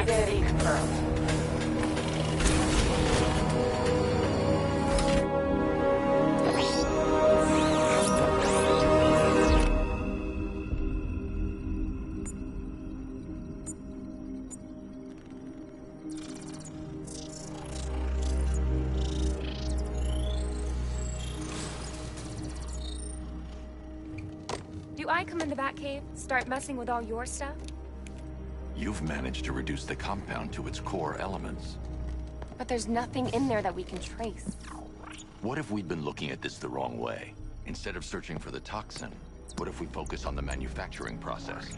Identity confirmed. Do I come in the Batcave, start messing with all your stuff? You've managed to reduce the compound to its core elements. But there's nothing in there that we can trace. What if we'd been looking at this the wrong way? Instead of searching for the toxin, what if we focus on the manufacturing process?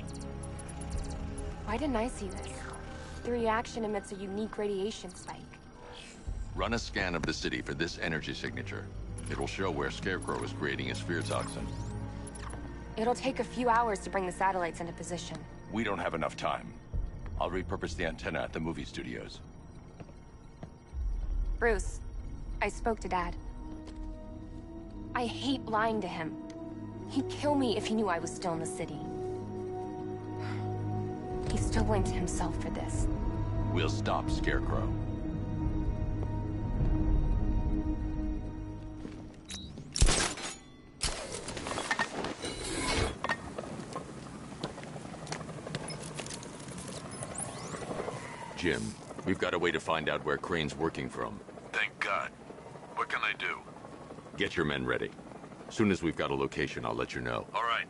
Why didn't I see this? The reaction emits a unique radiation spike. Run a scan of the city for this energy signature. It will show where Scarecrow is creating his fear toxin. It'll take a few hours to bring the satellites into position. We don't have enough time. I'll repurpose the antenna at the movie studios. Bruce, I spoke to Dad. I hate lying to him. He'd kill me if he knew I was still in the city. He still blames himself for this. We'll stop Scarecrow. Jim, we've got a way to find out where Crane's working from. Thank God. What can I do? Get your men ready. Soon as we've got a location, I'll let you know. All right.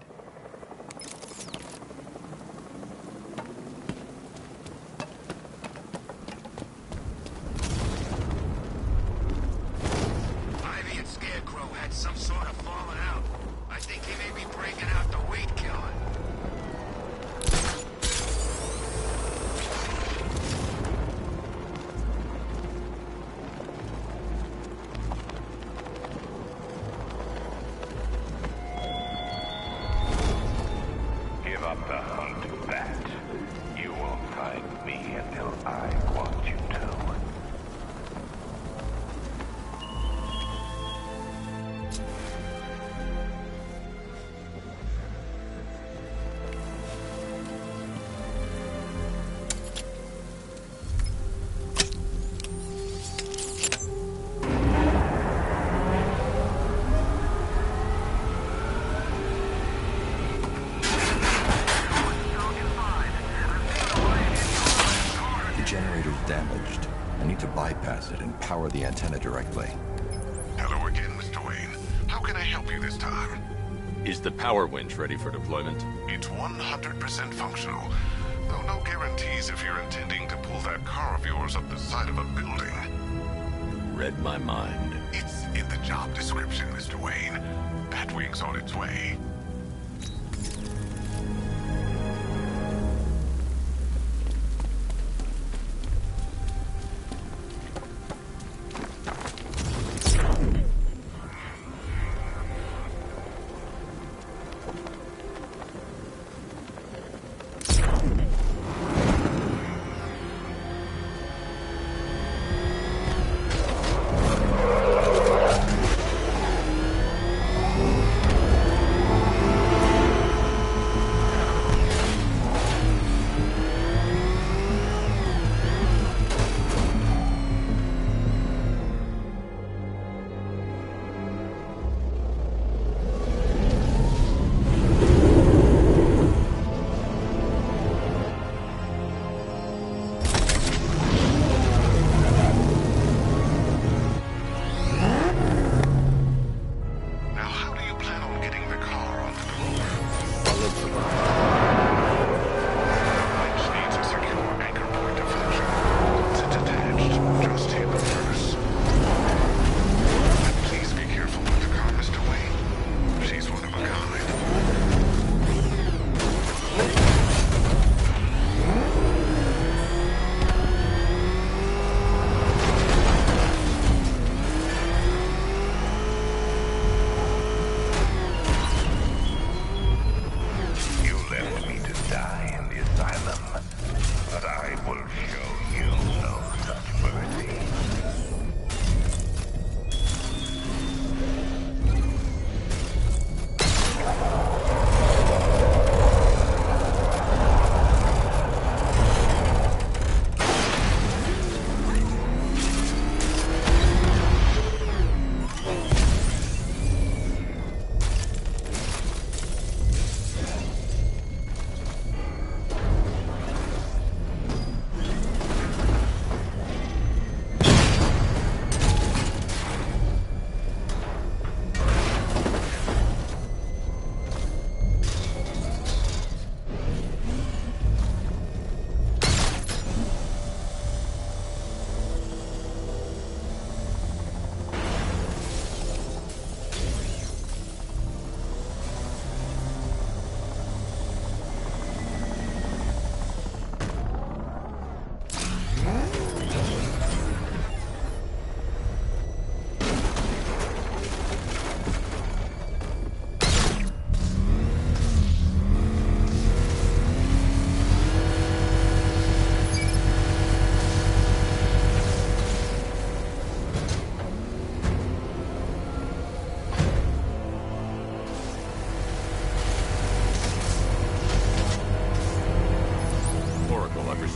Ivy and Scarecrow had some sort of falling out. I think he may be breaking out the weed killer. Damaged. I need to bypass it and power the antenna directly. Hello again, Mr. Wayne. How can I help you this time? Is the power winch ready for deployment? It's 100% functional, though no guarantees if you're intending to pull that car of yours up the side of a building. Read my mind. It's in the job description, Mr. Wayne. Batwing's on its way.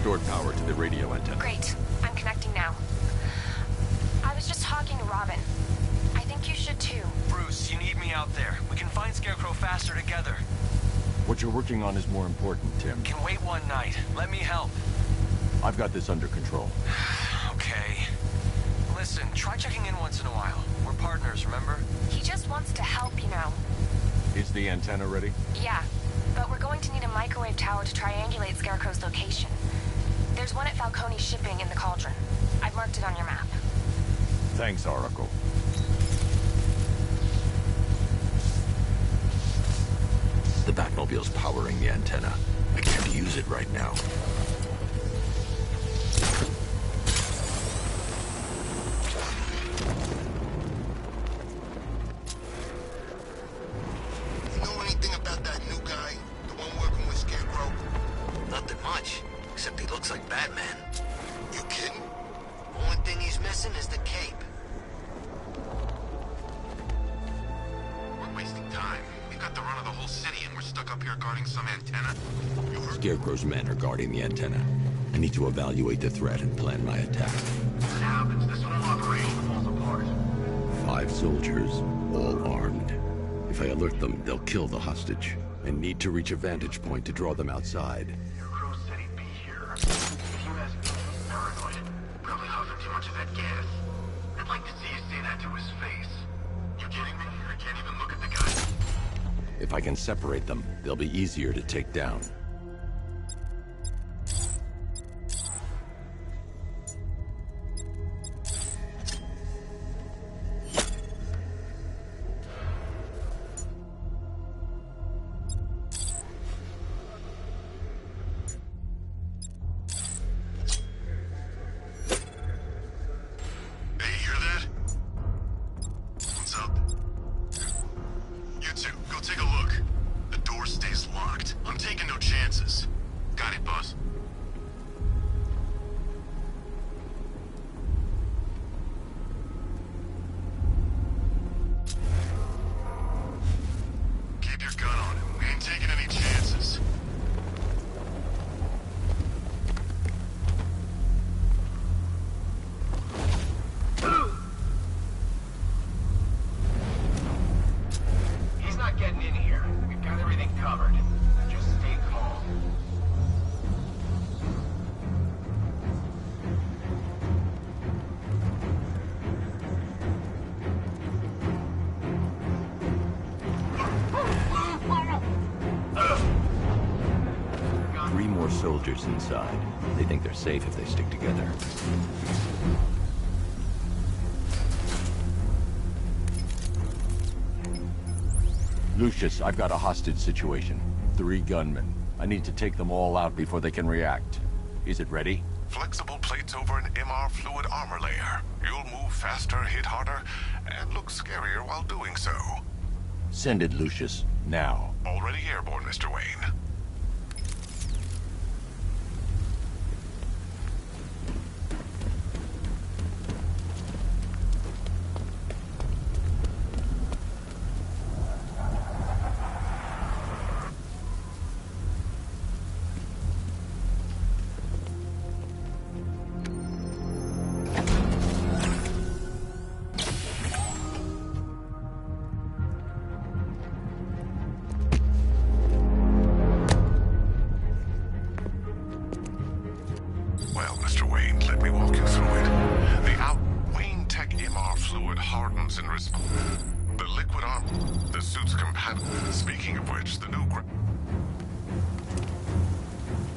restored power to the radio antenna. Great. I'm connecting now. I was just talking to Robin. I think you should too. Bruce, you need me out there. We can find Scarecrow faster together. What you're working on is more important, Tim. Can wait one night. Let me help. I've got this under control. Okay. Listen, try checking in once in a while. We're partners, remember? He just wants to help, you know. Is the antenna ready? Yeah, but we're going to need a microwave tower to triangulate Scarecrow's location. There's one at Falcone Shipping in the Cauldron. I've marked it on your map. Thanks, Oracle. The Batmobile's powering the antenna. I can't use it right now. You know anything about that new guy? The one working with Scarecrow? Nothing much, except he looks like Batman. You kidding? Only thing he's missing is the cape. We're wasting time. We've got the run of the whole city and we're stuck up here guarding some antenna. You heard? Scarecrow's men are guarding the antenna. I need to evaluate the threat and plan my attack. If it happens, this whole operation falls apart. 5 soldiers, all armed. If I alert them, they'll kill the hostage. I need to reach a vantage point to draw them outside. Scarecrow said he'd be here. If you ask me, he's paranoid. Probably huffing too much of that gas. I'd like to see you say that to his face. You kidding me? I can't even look at the guy. If I can separate them, they'll be easier to take down. Soldiers inside. They think they're safe if they stick together. Lucius, I've got a hostage situation. 3 gunmen. I need to take them all out before they can react. Is it ready? Flexible plates over an MR fluid armor layer. You'll move faster, hit harder, and look scarier while doing so. Send it, Lucius. Now. Already airborne, Mr. Wayne.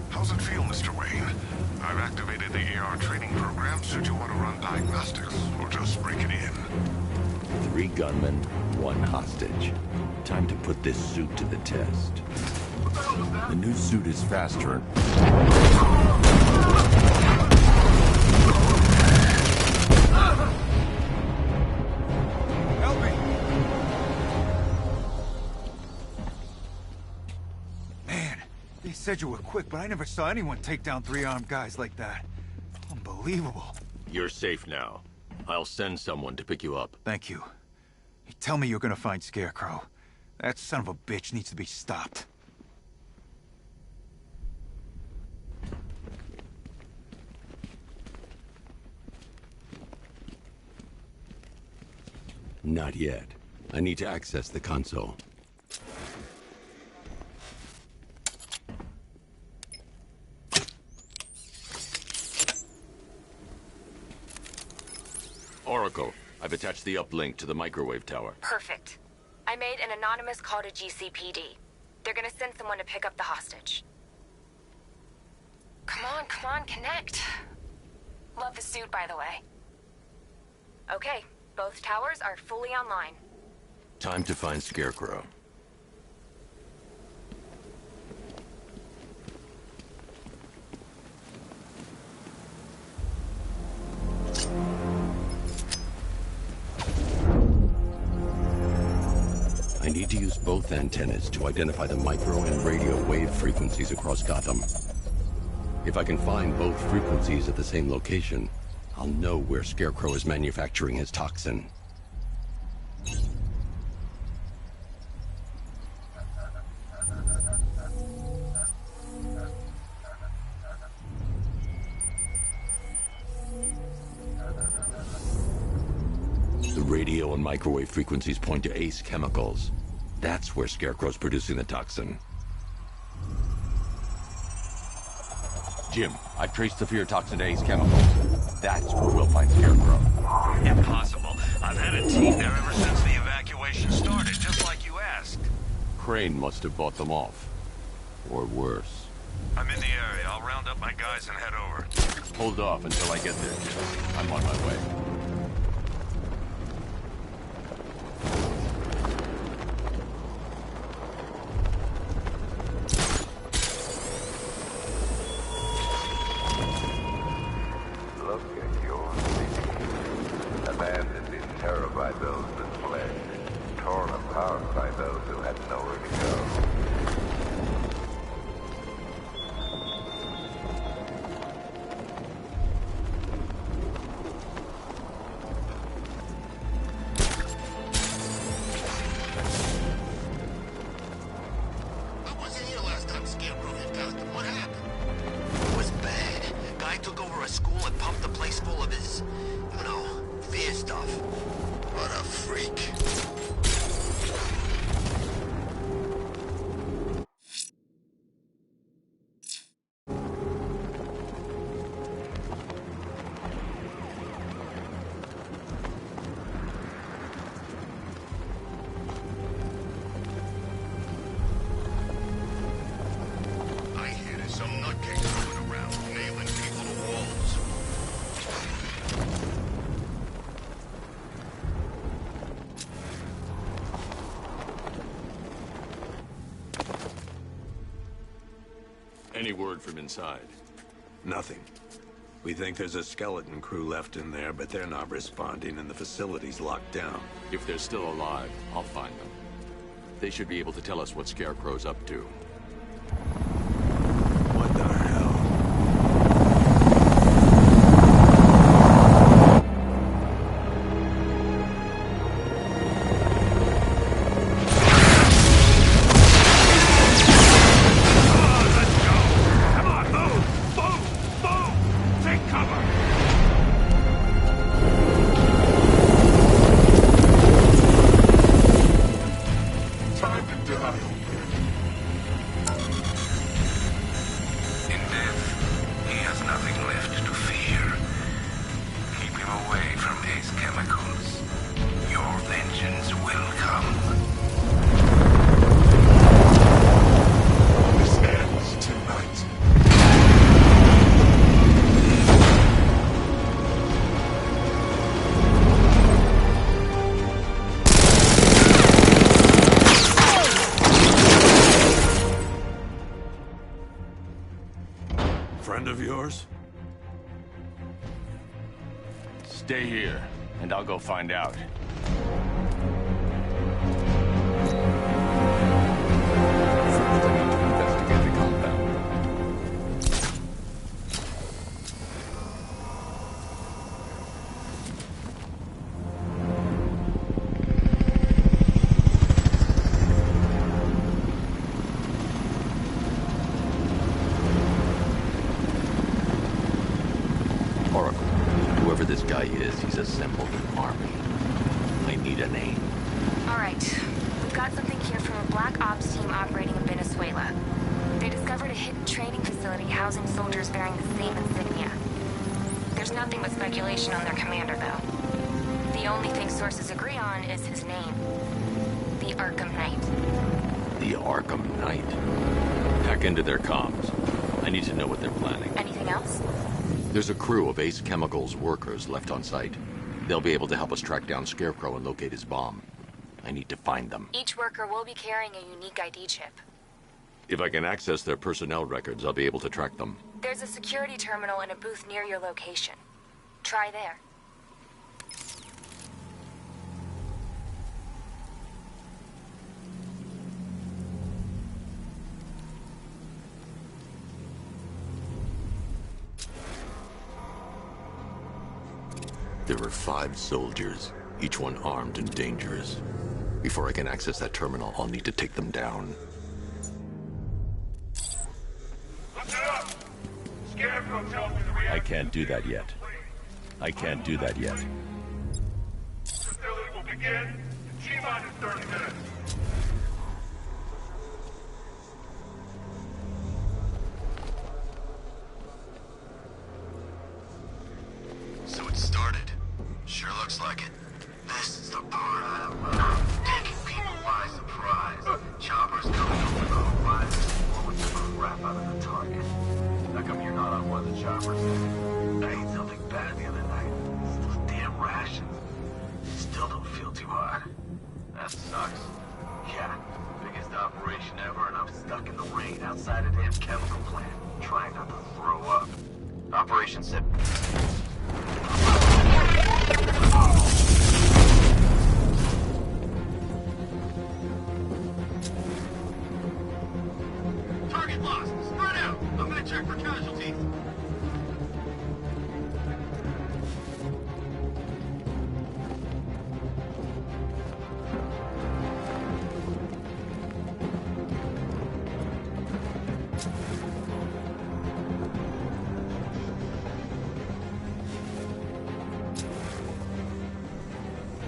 How's it feel, Mr. Wayne? I've activated the AR training program should you want to run diagnostics, or just break it in. 3 gunmen, 1 hostage. Time to put this suit to the test. The new suit is faster. Help me! Man, they said you were quick, but I never saw anyone take down 3 armed guys like that. Unbelievable. You're safe now. I'll send someone to pick you up. Thank you. You tell me you're gonna find Scarecrow. That son of a bitch needs to be stopped. Not yet. I need to access the console. Oracle, I've attached the uplink to the microwave tower. Perfect. I made an anonymous call to GCPD. They're gonna send someone to pick up the hostage. Come on, connect. Love the suit, by the way. Okay, both towers are fully online. Time to find Scarecrow. I need to use both antennas to identify the micro and radio wave frequencies across Gotham. If I can find both frequencies at the same location, I'll know where Scarecrow is manufacturing his toxin. The radio and microwave frequencies point to Ace Chemicals. That's where Scarecrow's producing the toxin. Jim, I've traced the fear toxin to Ace Chemicals. That's where we'll find Scarecrow. Impossible. I've had a team there ever since the evacuation started, just like you asked. Crane must have bought them off. Or worse. I'm in the area. I'll round up my guys and head over. Hold off until I get there, Jim. I'm on my way. Look at your city. Abandoned in terror by those that fled. Torn apart by those who had nowhere to go. I wasn't here last time Scarecrow hit Gotham. What happened? It was bad. Guy took over a school and pumped the place full of his, you know, fear stuff. What a freak. I hear there's some nutcase going around, nailing people to walls. Any word from inside? Nothing. We think there's a skeleton crew left in there, but they're not responding and the facility's locked down. If they're still alive, I'll find them. They should be able to tell us what Scarecrow's up to. What the hell? Time to die. In death, he has nothing left to fear. Keep him away from Ace Chemicals. Your vengeance will come. This ends tonight. Friend of yours? Stay here, and I'll go find out. First, I need to investigate the compound. Oracle, whoever this guy is, he's assembled an army. I need need a name. All right. We've got something here from a Black Ops team operating in Venezuela. They discovered a hidden training facility housing soldiers bearing the same insignia. There's nothing but speculation on their commander, though. The only thing sources agree on is his name. The Arkham Knight. The Arkham Knight. Hack into their comms. I need to know what they're planning. Anything else? There's a crew of Ace Chemicals workers left on site. They'll be able to help us track down Scarecrow and locate his bomb. I need to find them. Each worker will be carrying a unique ID chip. If I can access their personnel records, I'll be able to track them. There's a security terminal in a booth near your location. Try there. There were 5 soldiers, each one armed and dangerous. Before I can access that terminal, I'll need to take them down. Look it up! Scarecrow tells me the reaction. I can't do that yet. I can't do that yet. Facility will begin in T-minus 30 minutes. So it started. Sure looks like it. This is the part I love. Taking people by surprise. Choppers coming over the horizon, blowing the crap out of the target. How come you're not on one of the choppers? I ate something bad the other night. Those damn rations. Still don't feel too hot. That sucks. Yeah, biggest operation ever, and I'm stuck in the rain outside a damn chemical plant, trying not to throw up. Operation Sip. Target lost. Spread out. I'm gonna check for casualties.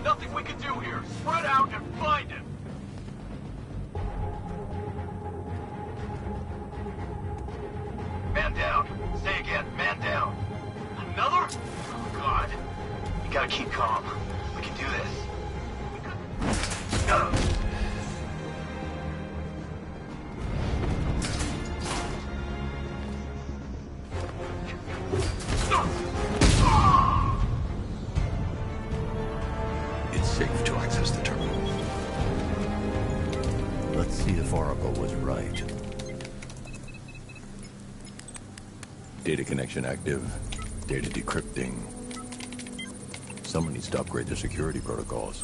Nothing we can do here. Spread out and find him. Man down. Say again, man down. Another? Oh, God. You gotta keep calm. We can do this. It's safe to access the terminal. Let's see if Oracle was right. Data connection active. Data decrypting. Someone needs to upgrade their security protocols.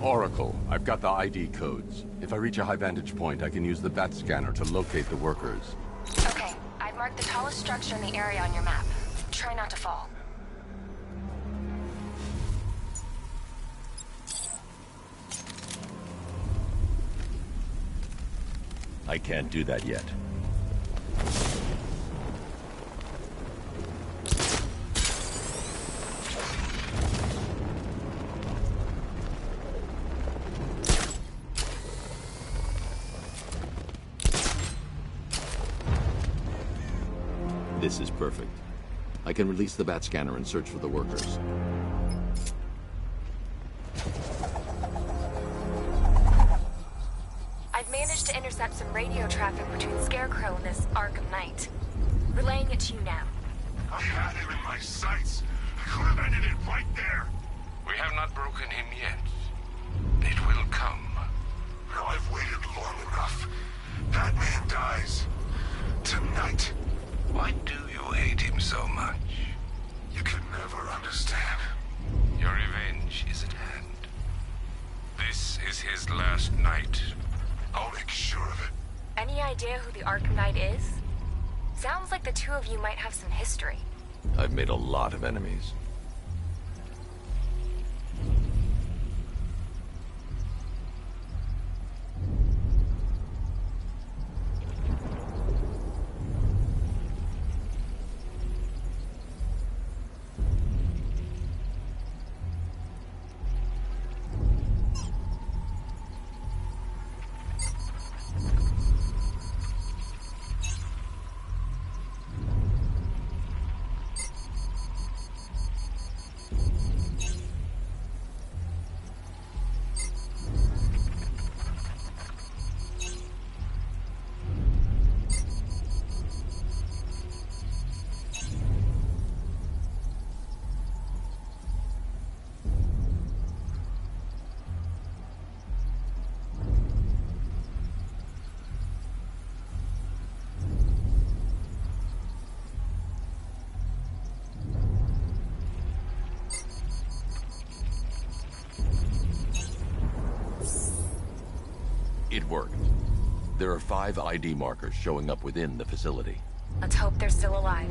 Oracle, I've got the ID codes. If I reach a high vantage point, I can use the bat scanner to locate the workers. Okay, I've marked the tallest structure in the area on your map. Try not to fall. I can't do that yet. This is perfect. I can release the bat scanner and search for the workers. I've managed to intercept some radio traffic between Scarecrow and this Arkham Knight. Relaying it to you now. I had him in my sights. I could have ended it right there. We have not broken him yet. It will come. Now I've waited long enough. That man dies. Tonight. Why do you hate him so much? You can never understand. Your revenge is at hand. This is his last night. I'll make sure of it. Any idea who the Arkham Knight is? Sounds like the two of you might have some history. I've made a lot of enemies. worked. There are 5 ID markers showing up within the facility. Let's hope they're still alive.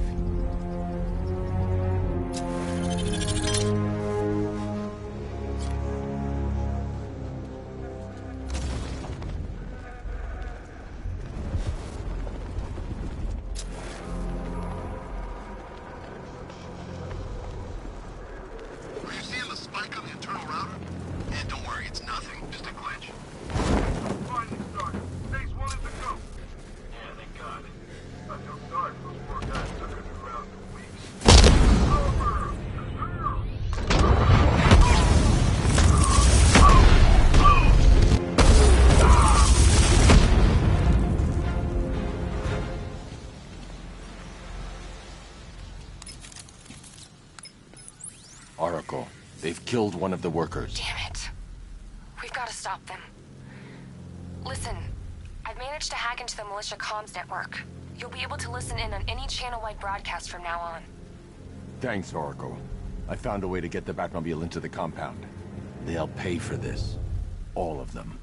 Are you seeing the spike on the internal router? Yeah, don't worry, it's nothing. Just a glitch. Finding started. Phase 1 is a go. Yeah, thank God. I feel sorry for those poor guys stuck underground for weeks. Over! Oracle, they've killed one of the workers. Damn it. We've got to stop them. Listen, I've managed to hack into the militia comms network. You'll be able to listen in on any channel-wide broadcast from now on. Thanks, Oracle. I found a way to get the Batmobile into the compound. They'll pay for this. All of them.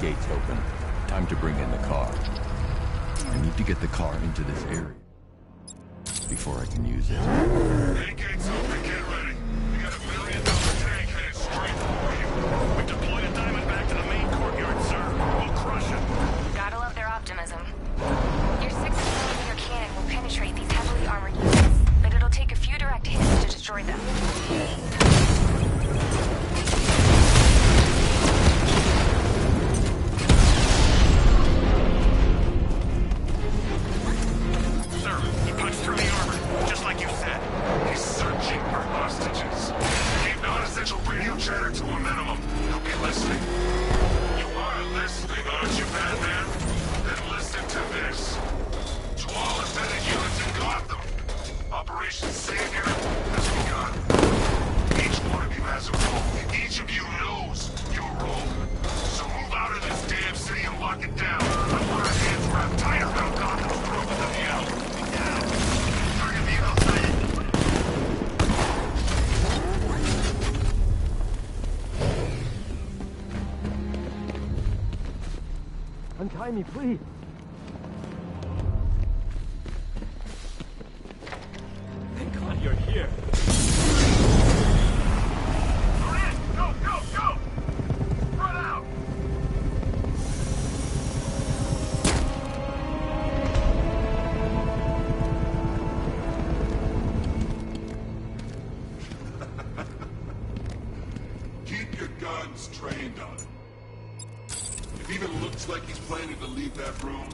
Gates open. Time to bring in the car. I need to get the car into this area before I can use it. Hey, gates open, get ready. We got $1 million tank headed straight for you. We deployed a diamond back to the main courtyard, sir. We'll crush it. Gotta love their optimism. Your 6mm cannon will penetrate these heavily armored units, but it'll take a few direct hits to destroy them. Sir, he punched through the armor, just like you said. He's searching for hostages. Keep non-essential radio chatter to a minimum. He'll be listening. You are listening, aren't you, Batman? Then listen to this. To all embedded units in Gotham, Operation Savior has begun. Each one of you has a role. Each of you knows your role. So move out of this damn city and lock it down. I want our hands wrapped tight around Gotham's throat with the yell. Target me outside. Untie me, please. Thank God you're here. Go, go, go! Run out! Keep your guns trained on him. If he even looks like he's planning to leave that room,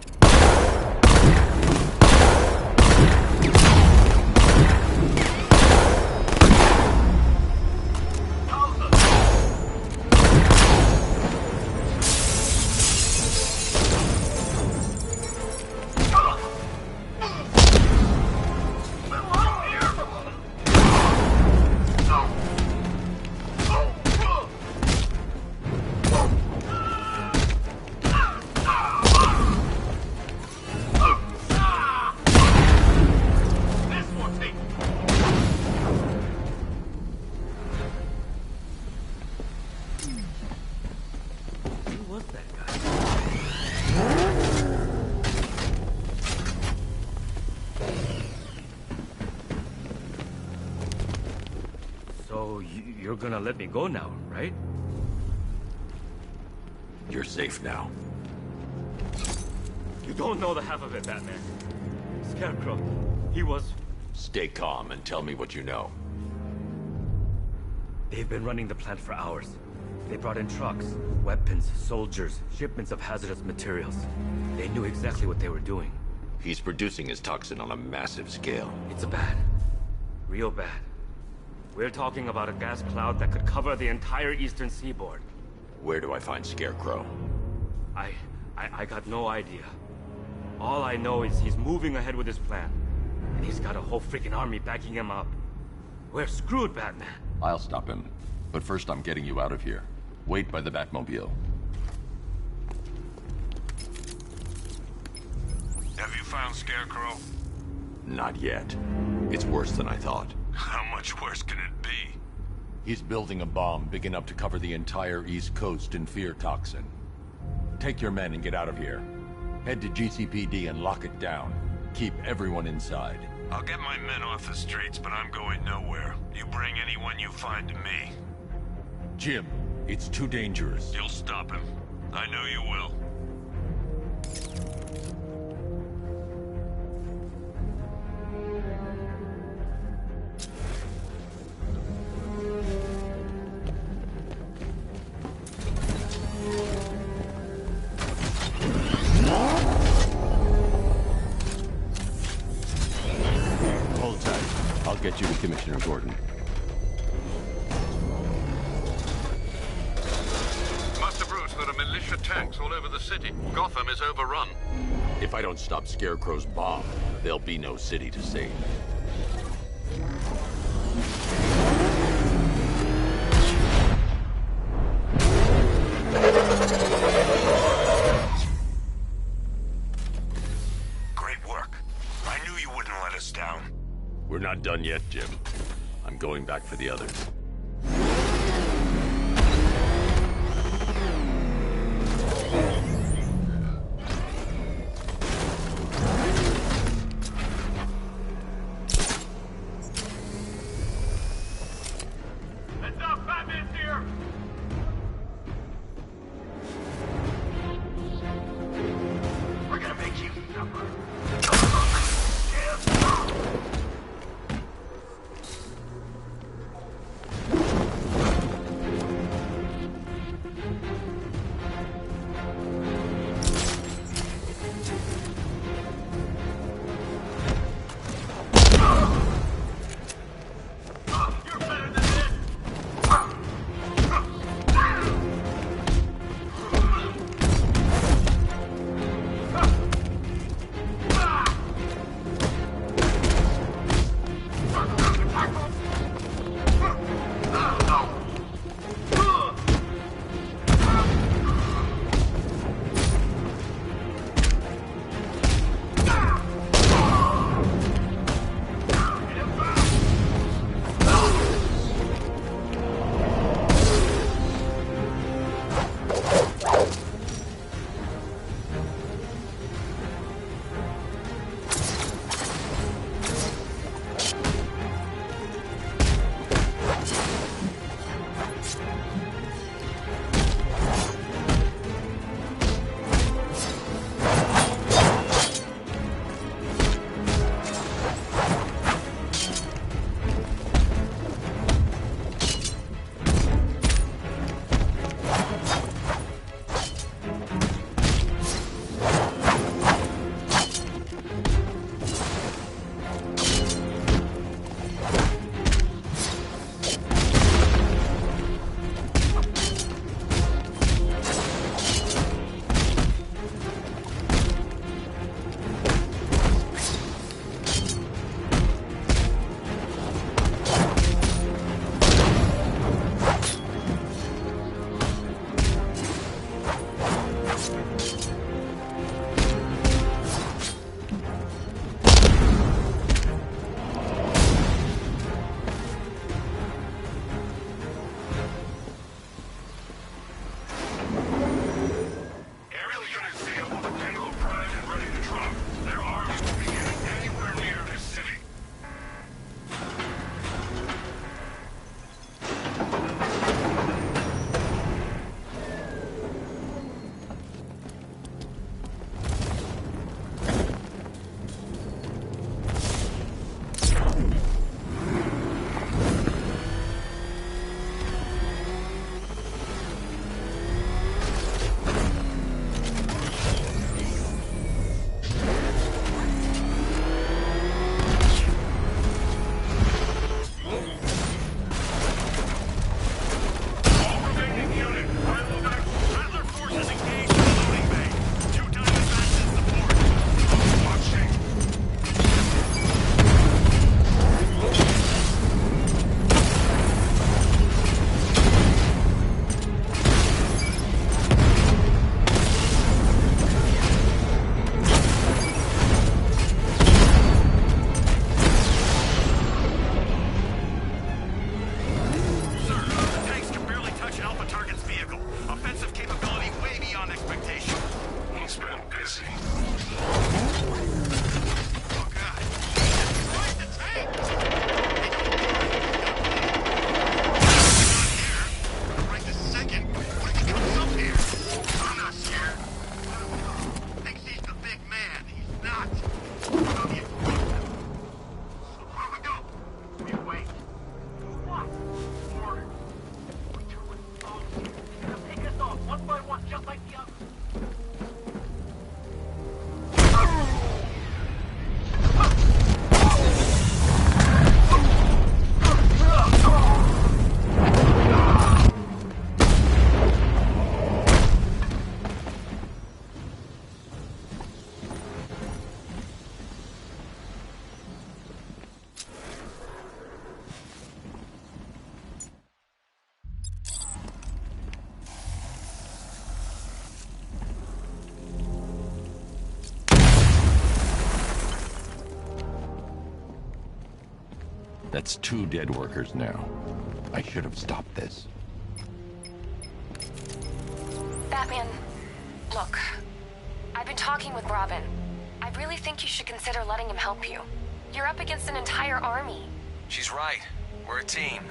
Who was that guy? So, you're gonna let me go now, right? You're safe now. You don't know the half of it, Batman. Scarecrow, he was... Stay calm and tell me what you know. They've been running the plant for hours. They brought in trucks, weapons, soldiers, shipments of hazardous materials. They knew exactly what they were doing. He's producing his toxin on a massive scale. It's bad. Real bad. We're talking about a gas cloud that could cover the entire eastern seaboard. Where do I find Scarecrow? I got no idea. All I know is he's moving ahead with his plan. And he's got a whole freaking army backing him up. We're screwed, Batman. I'll stop him. But first I'm getting you out of here. Wait by the Batmobile. have you found Scarecrow? Not yet. It's worse than I thought. How much worse can it be? He's building a bomb big enough to cover the entire East Coast in fear toxin. Take your men and get out of here. Head to GCPD and lock it down. Keep everyone inside. I'll get my men off the streets, but I'm going nowhere. You bring anyone you find to me. Jim, it's too dangerous. You'll stop him. I know you will. Hold tight. I'll get you to Commissioner Gordon. Master Bruce, there are militia tanks all over the city. Gotham is overrun. If I don't stop Scarecrow's bomb, there'll be no city to save. Great work. I knew you wouldn't let us down. We're not done yet, Jim. I'm going back for the others. Heads up, Batman's here! We're gonna make you suffer. That's 2 dead workers now. I should have stopped this. Batman, look. I've been talking with Robin. I really think you should consider letting him help you. You're up against an entire army. She's right. We're a team.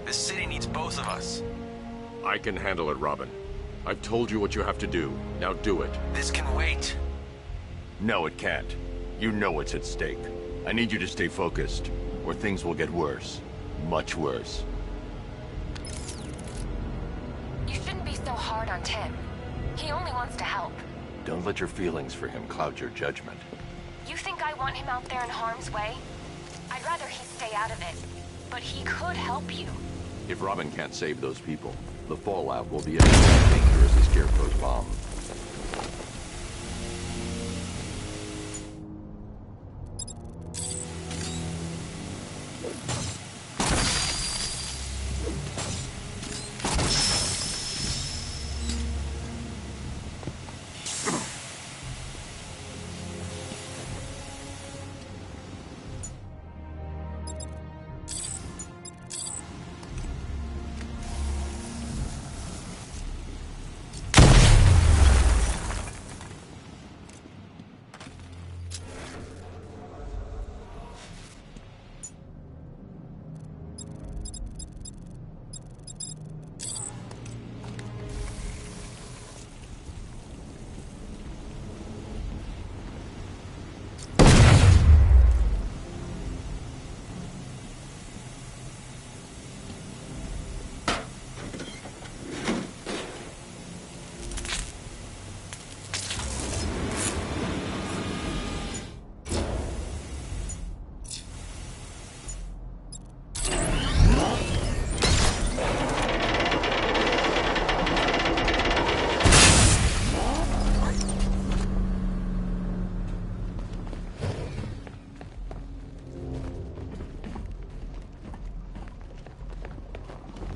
This city needs both of us. I can handle it, Robin. I've told you what you have to do. Now do it. This can wait. No, it can't. You know what's at stake. I need you to stay focused, or things will get worse. Much worse. You shouldn't be so hard on Tim. He only wants to help. Don't let your feelings for him cloud your judgment. You think I want him out there in harm's way? I'd rather he stay out of it. But he could help you. If Robin can't save those people, the fallout will be as dangerous as Scarecrow's bomb.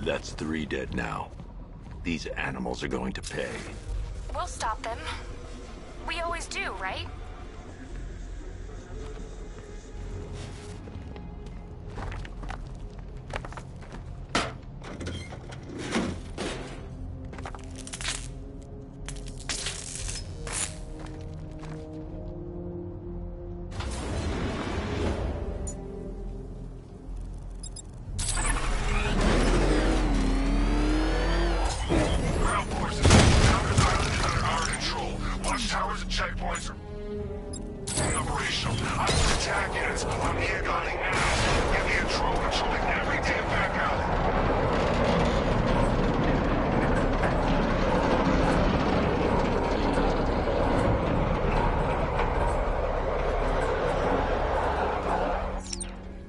That's 3 dead now. These animals are going to pay. We'll stop them. We always do, right?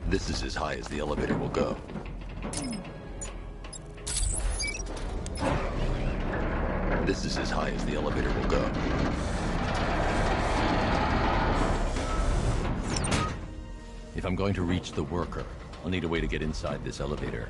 This is as high as the elevator will go. This is as high as the elevator will go. If I'm going to reach the worker, I'll need a way to get inside this elevator.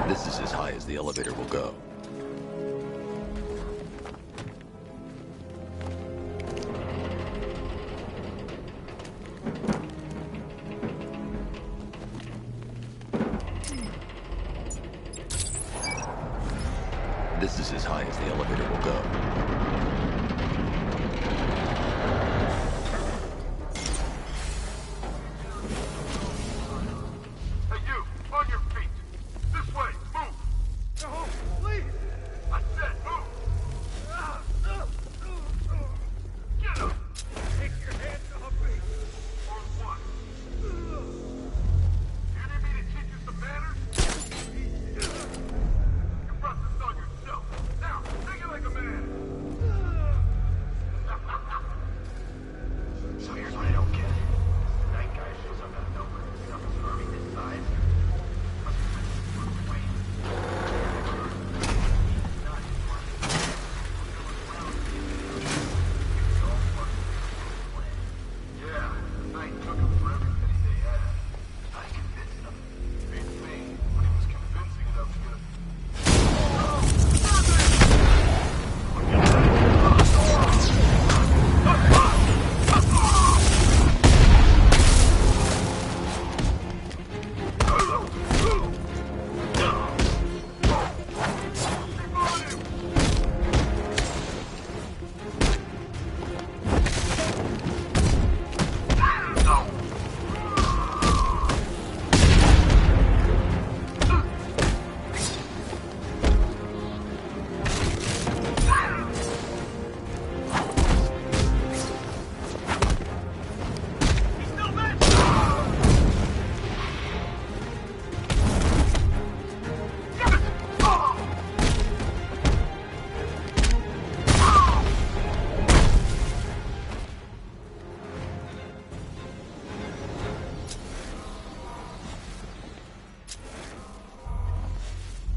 This is as high as the elevator will go. This is as high as the elevator will go.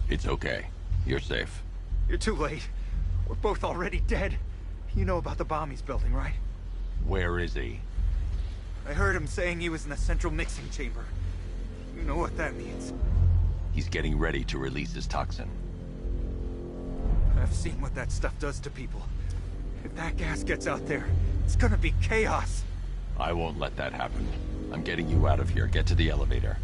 It's okay. You're safe. You're too late. We're both already dead. You know about the bomb he's building, right? Where is he? I heard him saying he was in the central mixing chamber. You know what that means. He's getting ready to release his toxin. I've seen what that stuff does to people. If that gas gets out there, it's gonna be chaos. I won't let that happen. I'm getting you out of here. Get to the elevator.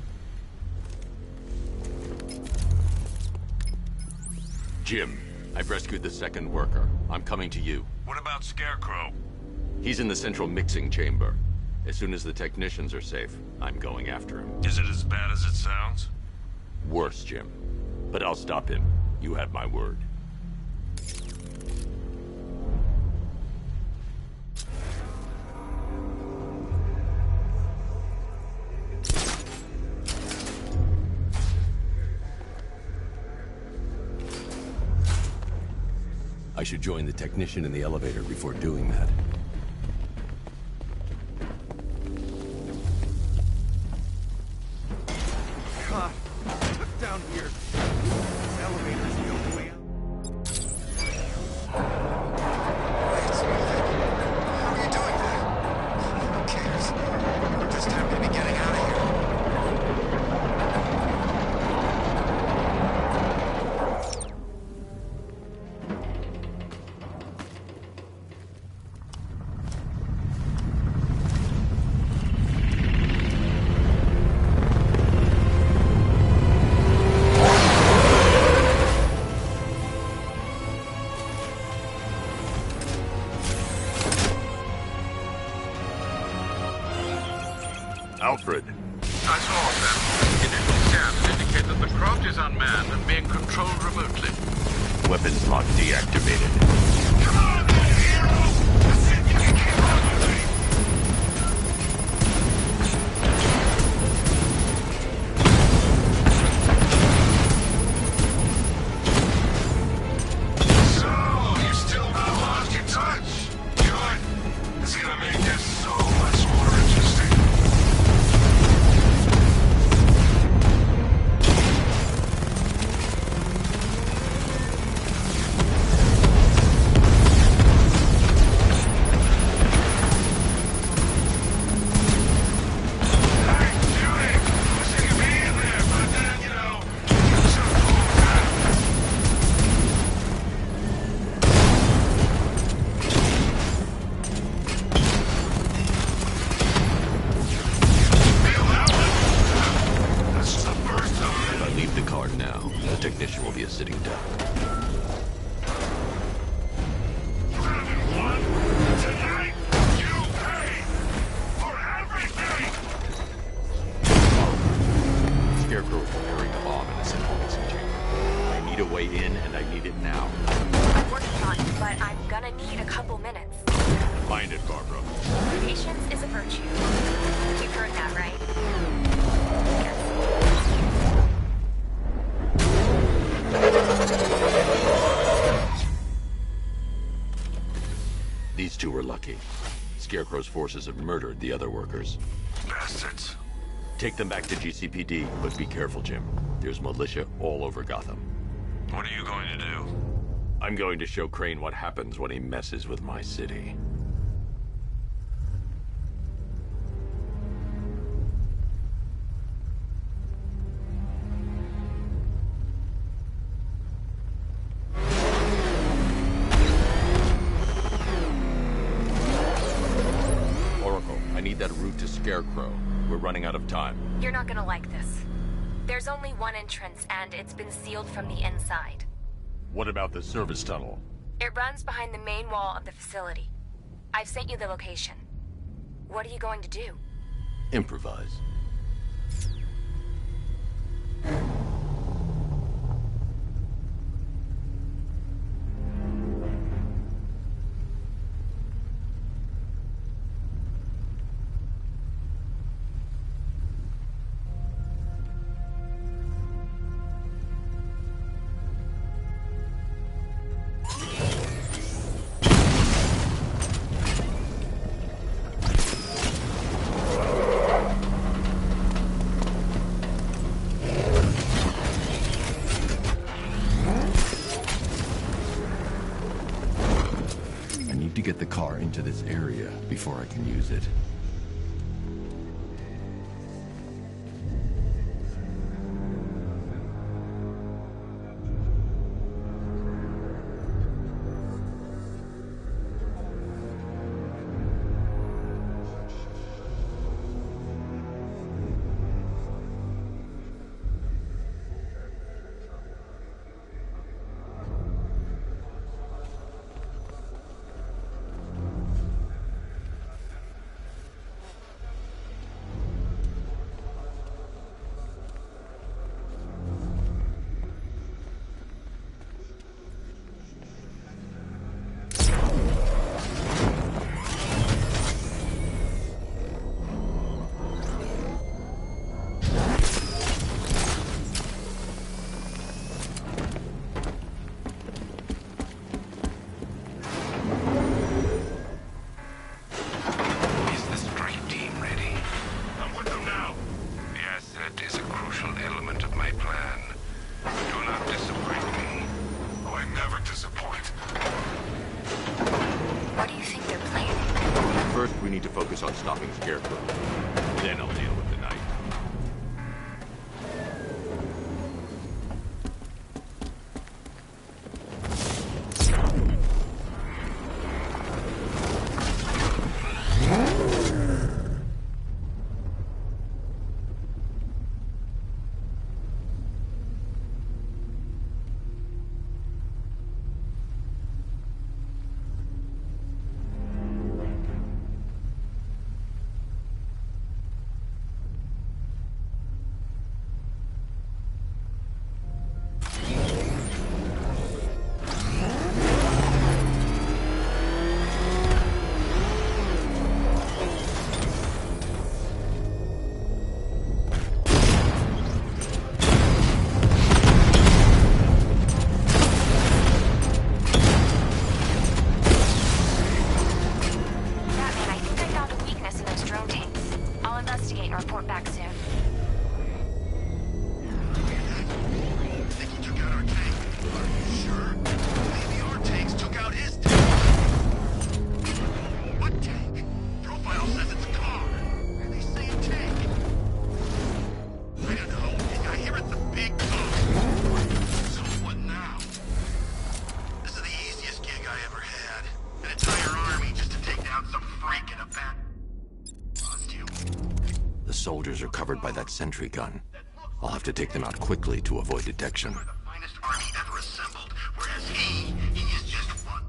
Jim, I've rescued the second worker. I'm coming to you. What about Scarecrow? He's in the central mixing chamber. As soon as the technicians are safe, I'm going after him. Is it as bad as it sounds? Worse, Jim. But I'll stop him. You have my word. I should join the technician in the elevator before doing that. God, look down here. This elevator's the only way out. It's moving. How are you doing that? Who cares? We're just happy to be getting out of here. Alfred. I saw them. Initial scans indicate that the craft is unmanned and being controlled remotely. Weapons lock deactivated. Come on, man, hero! Let's see if you can keep up with me! So, you still not lost your touch? Good. It's gonna make this so much more interesting. If I leave the car now, the technician will be a sitting duck. Tonight, you pay for everything! Scarecrow is preparing a bomb in the central mixing chamber. I need a way in, and I need it now. I'm working on it, but I'm gonna need a couple minutes. Find it, Barbara. Patience is a virtue. You've heard that, right? Yes. These two were lucky. Scarecrow's forces have murdered the other workers. Bastards. Take them back to GCPD, but be careful, Jim. There's militia all over Gotham. What are you going to do? I'm going to show Crane what happens when he messes with my city. Oracle, I need that route to Scarecrow. We're running out of time. You're not gonna like this. There's only one entrance, and it's been sealed from the inside. What about the service tunnel? It runs behind the main wall of the facility. I've sent you the location. What are you going to do? Improvise. into this area before I can use it. First, we need to focus on stopping Scarecrow. Then I'll deal with the Knight. The soldiers are covered by that sentry gun. I'll have to take them out quickly to avoid detection. The finest army ever assembled, whereas he is just one.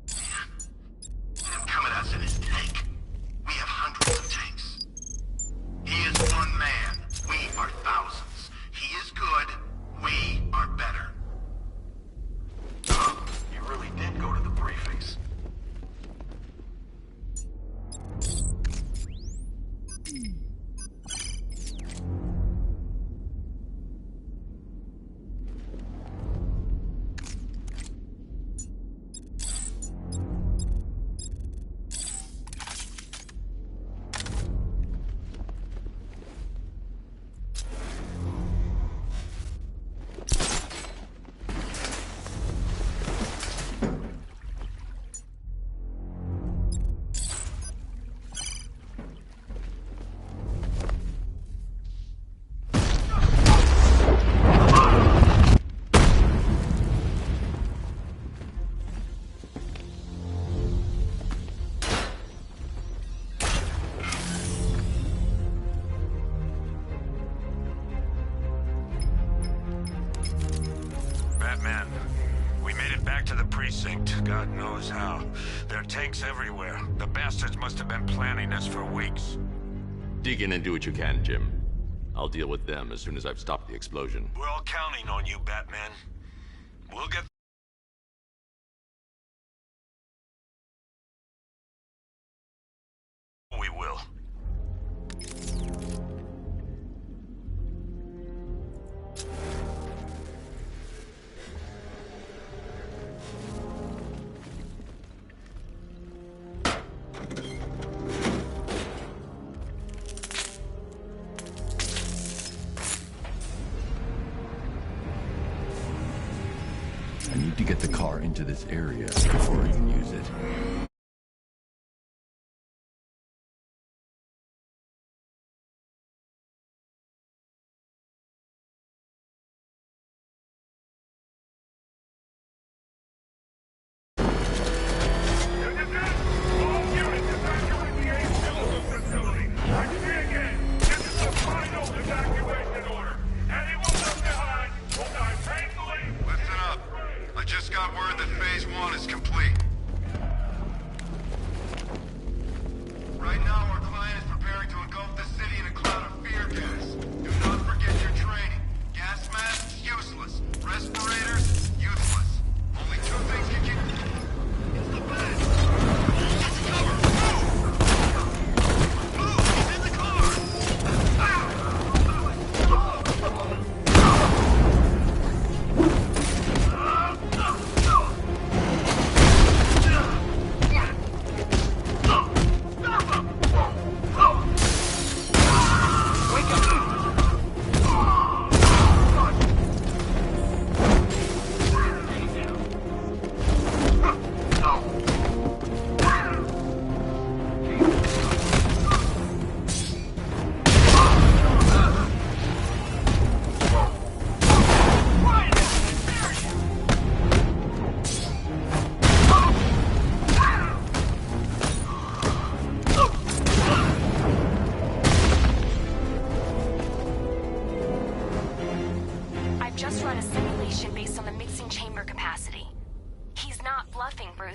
Man, him coming at us in his tank. We have hundreds of tanks. He is one man. We are thousands. He is good. We are better. You really did go to the briefings. Batman, we made it back to the precinct. God knows how. There are tanks everywhere. The bastards must have been planning this for weeks. Dig in and do what you can, Jim. I'll deal with them as soon as I've stopped the explosion. We're all counting on you, Batman. We'll get... We will. I need to get the car into this area before I can use it.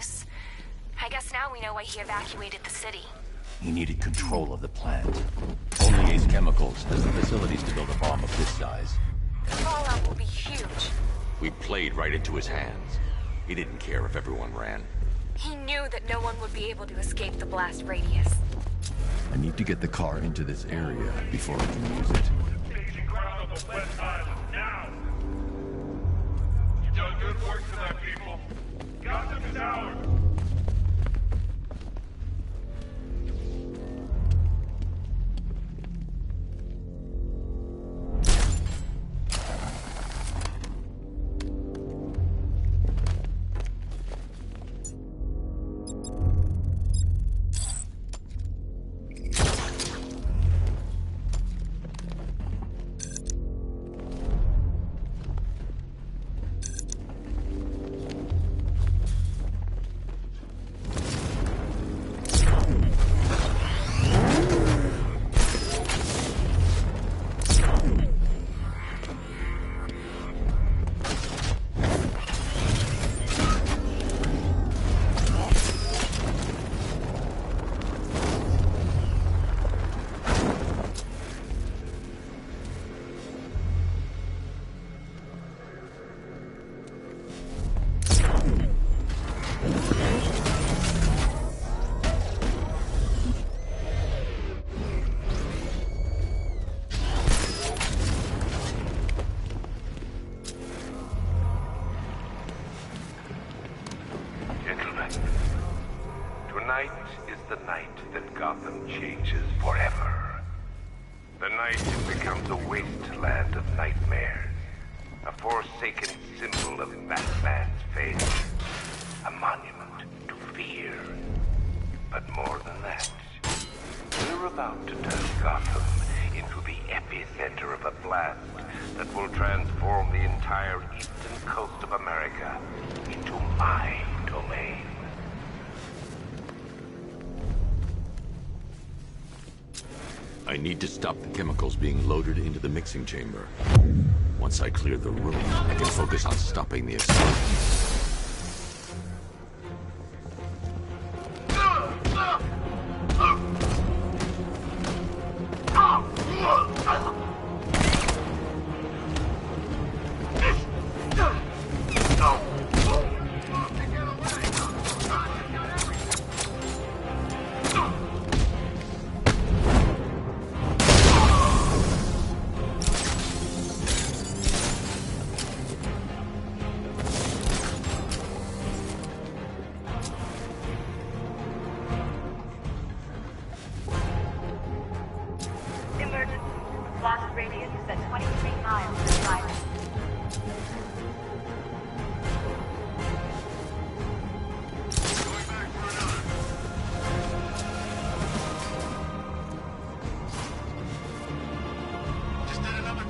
use. I guess now we know why he evacuated the city. He needed control of the plant. Only Ace Chemicals has the facilities to build a bomb of this size. The fallout will be huge. We played right into his hands. He didn't care if everyone ran. He knew that no one would be able to escape the blast radius. I need to get the car into this area before I can use it. Taking ground on the West Island, now! You've done good work for that, people. Gotham is ours! Tonight is the night that Gotham changes forever. The night it becomes a wasteland of nightmares. A forsaken symbol of Batman's fate. A monument to fear. But more than that, we're about to turn Gotham into the epicenter of a blast that will transform the entire eastern coast of America into my domain. I need to stop the chemicals being loaded into the mixing chamber. Once I clear the room, I can focus on stopping the explosions. Blast radius is at 23 miles per island. Just did another 2.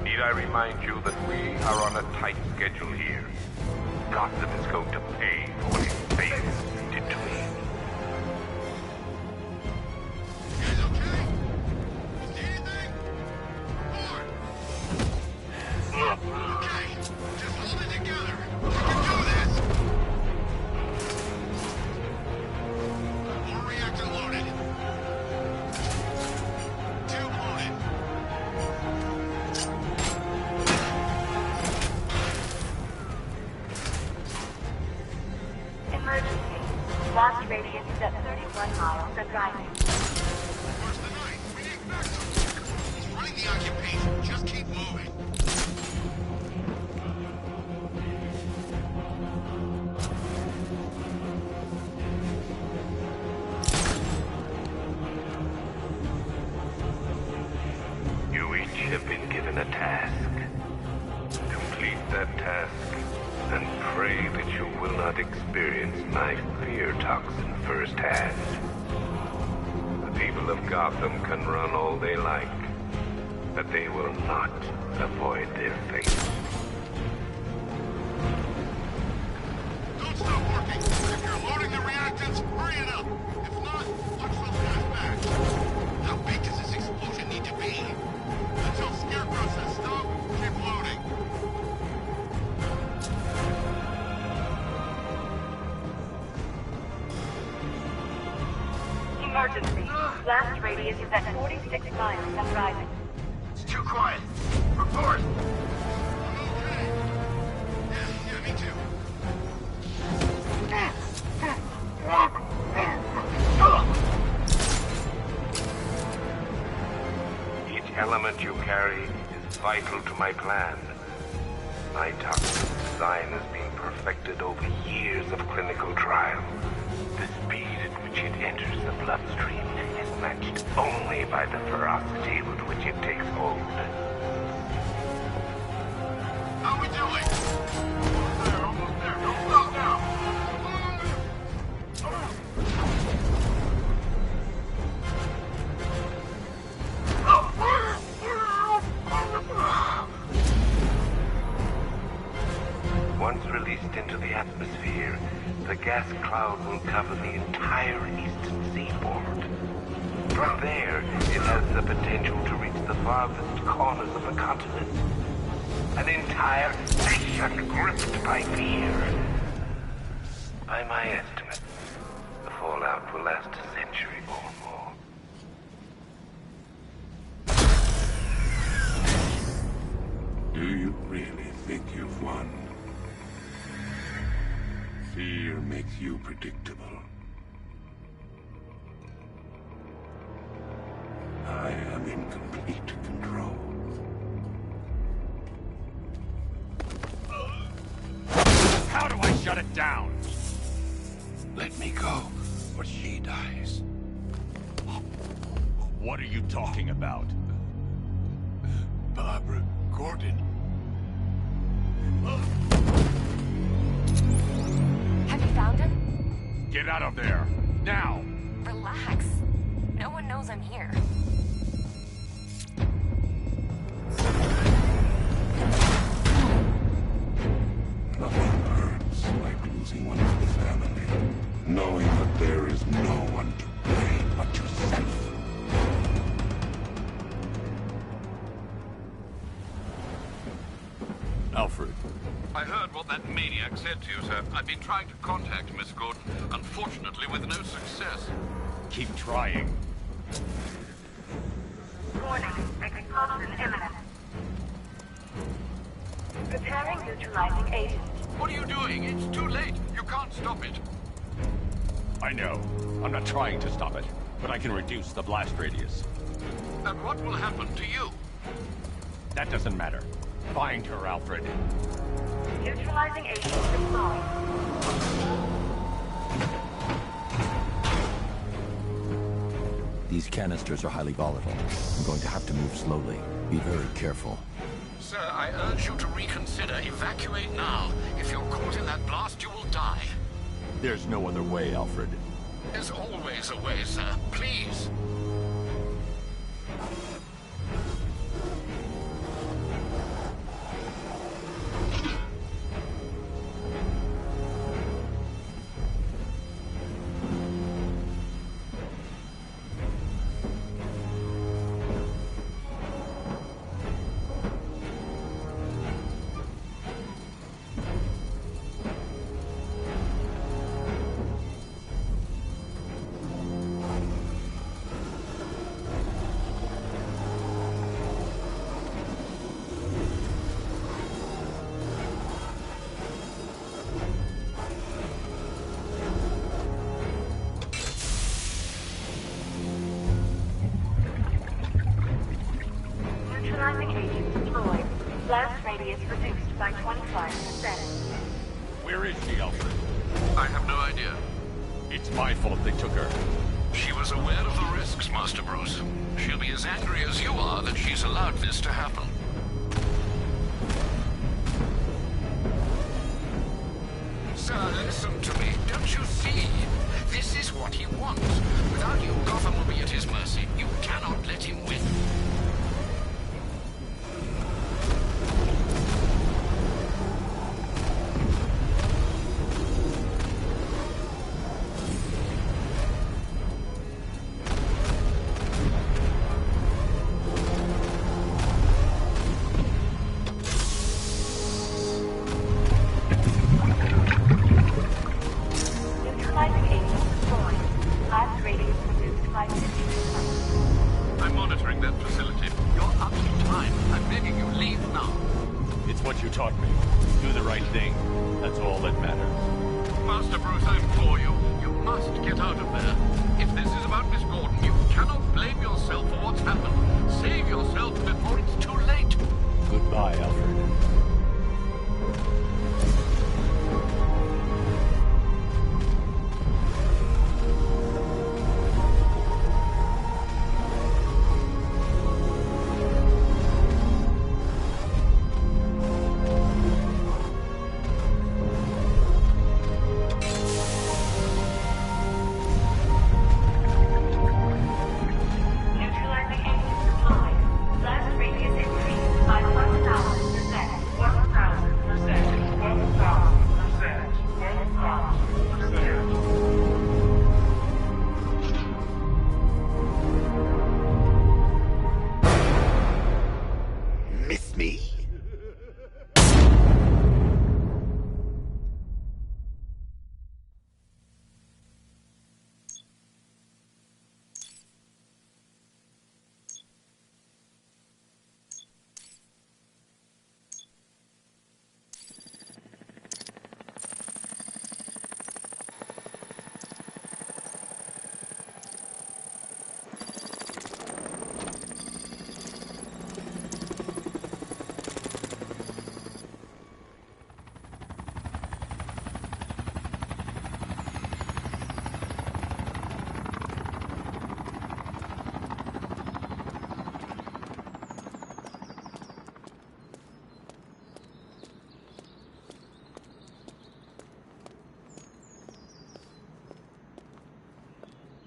Need I remind you that we are on a tight schedule here? Gotham is going to pay for what his face did to me. You guys okay? See anything? Ford! Okay, just hold it together. We can do this! One reactor loaded. 2 loaded. Emergency. Blast radius is at 31 miles per island. Where's the knight? We need backup. He's running the occupation. Just keep moving. You each have been given a task. Complete that task, and pray that you will not experience my fear toxin firsthand. The people of Gotham can run all they like, but they will not avoid their fate. Don't stop working. If you're loading the reactants, hurry it up. If not, watch those guys back. How big does this explosion need Emergency. Blast radius is at 46 miles and rising. It's too quiet. Report. Yeah, me too. Each element you carry is vital to my plan. My toxic design has been perfected over years of clinical trial. The speed at which it enters the bloodstream is matched only by the ferocity with which it takes hold. How we doing? Almost there. Don't stop now. Once released into the atmosphere, the gas cloud will cover the entire eastern seaboard. From there, it has the potential to reach the farthest corners of the continent. An entire nation gripped by fear. By my estimates, the fallout will last a century or more. Do you really think you've won? Fear makes you predictable. I am in complete control. How do I shut it down? Let me go, or she dies. What are you talking about? Barbara Gordon. Have you found him? Get out of there! Now! Relax. No one knows I'm here. Nothing hurts like losing one of the family. Knowing that there is no one to blame but yourself. Alfred. I heard what that maniac said to you, sir. I've been trying to contact Miss Gordon, unfortunately with no success. Keep trying. Warning, explosion imminent. Preparing neutralizing agent. What are you doing? It's too late. You can't stop it. I know. I'm not trying to stop it, but I can reduce the blast radius. And what will happen to you? That doesn't matter. Find her, Alfred. Neutralizing agent deployed. These canisters are highly volatile. I'm going to have to move slowly. Be very careful. Sir, I urge you to reconsider. Evacuate now. If you're caught in that blast, you will die. There's no other way, Alfred. There's always a way, sir. Please. Neutralizing agent deployed. Blast radius reduced by 25%. Where is she, Alfred? I have no idea. It's my fault they took her. She was aware of the risks, Master Bruce. She'll be as angry as you are that she's allowed this to happen. Sir, listen to me. Don't you see? This is what he wants. Without you, Gotham will be at his mercy. You cannot let him win. Neutralizing agent deployed. Blast radius reduced by about me. Do the right thing. That's all that matters. Master Bruce, I implore you. You must get out of there. If this is about Miss Gordon, you cannot blame yourself for what's happened. Save yourself before it's too late. Goodbye, Alfred.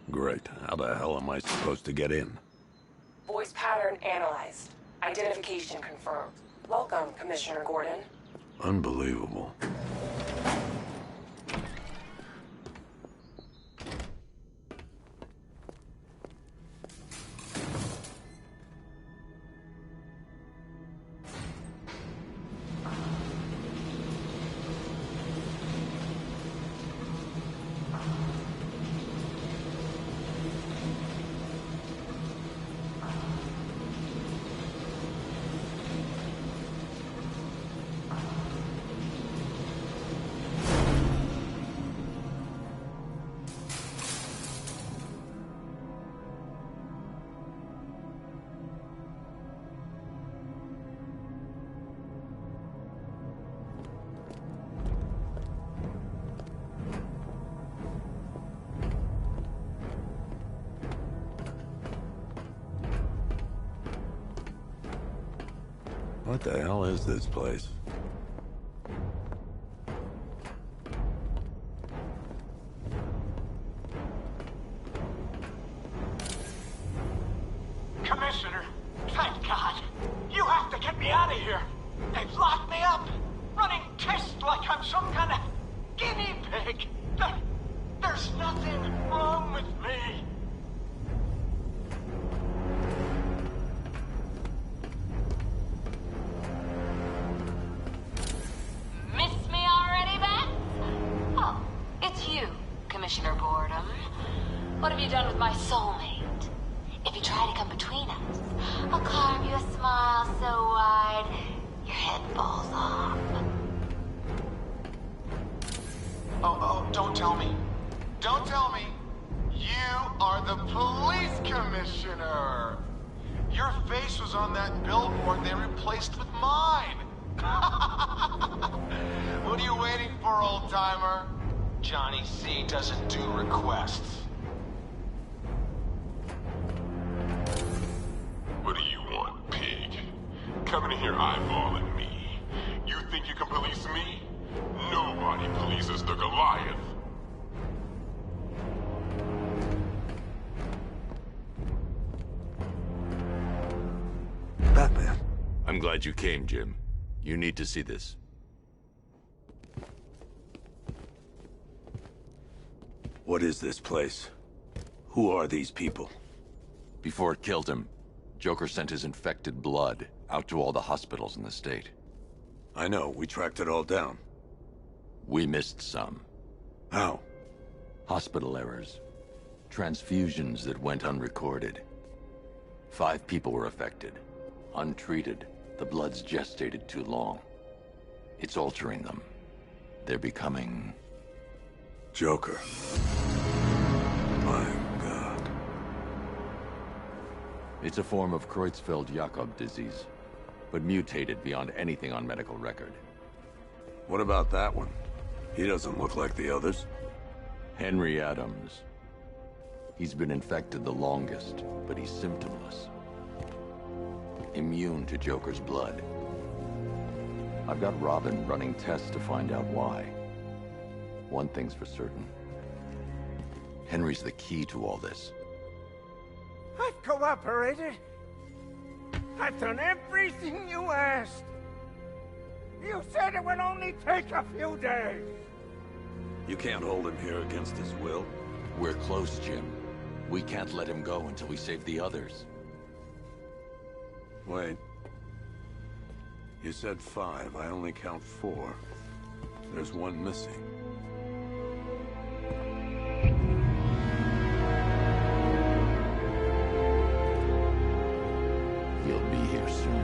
Great. How the hell am I supposed to get in? Voice pattern analyzed. Identification confirmed. Welcome, Commissioner Gordon. Unbelievable. What the hell is this place? Commissioner, thank God. You have to get me out of here. They've locked me up, running tests like I'm some kind of guinea pig. There's nothing wrong with me. Miss me already, Beth? Oh, it's you, Commissioner Boredom. What have you done with my soulmate? If you try to come between us, I'll carve you a smile so wide, your head falls off. Oh, don't tell me. Don't tell me. You are the police commissioner. Your face was on that billboard they replaced with mine. What are you waiting for, old-timer? Johnny C doesn't do requests. What do you want, pig? Coming in here eyeballing me. You think you can police me? Nobody polices the Goliath. Batman. I'm glad you came, Jim. You need to see this. What is this place? Who are these people? Before it killed him, Joker sent his infected blood out to all the hospitals in the state. I know, we tracked it all down. We missed some. How? Hospital errors. Transfusions that went unrecorded. 5 people were affected. Untreated, the blood's gestated too long. It's altering them. They're becoming... Joker. My God. It's a form of Creutzfeldt-Jakob disease, but mutated beyond anything on medical record. What about that one? He doesn't look like the others. Henry Adams. He's been infected the longest, but he's symptomless. Immune to Joker's blood. I've got Robin running tests to find out why. One thing's for certain. Henry's the key to all this. I've cooperated. I've done everything you asked. You said it would only take a few days. You can't hold him here against his will. We're close, Jim. We can't let him go until we save the others. Wait. You said 5. I only count 4. There's one missing. He'll be here soon.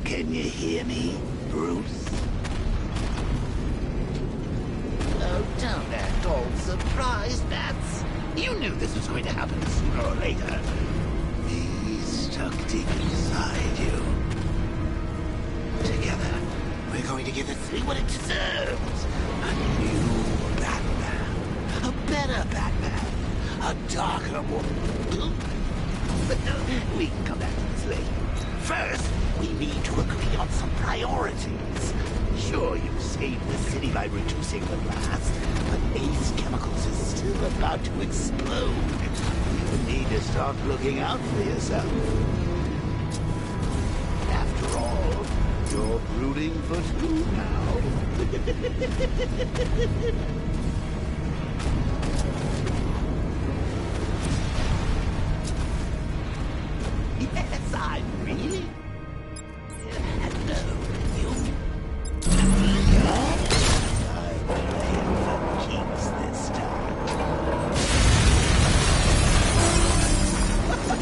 Can you hear me, Bruce? Oh, don't act all surprised, Bats. You knew this was going to happen sooner or later. He's stuck deep inside you. Together, we're going to give the city what it deserves. A new Batman. A better Batman. A darker one. But no, we can come back to this later. First, we need to agree on some priorities. Sure, you saved the city by reducing the blast, but Ace Chemicals is still about to explode. You need to start looking out for yourself. After all, you're brooding for 2 now. Yes, I'm really... Hello, you. I'm playing for keeps this time.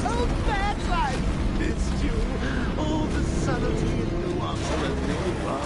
Oh, that's right. It's you. All the subtlety and nuance of a little part.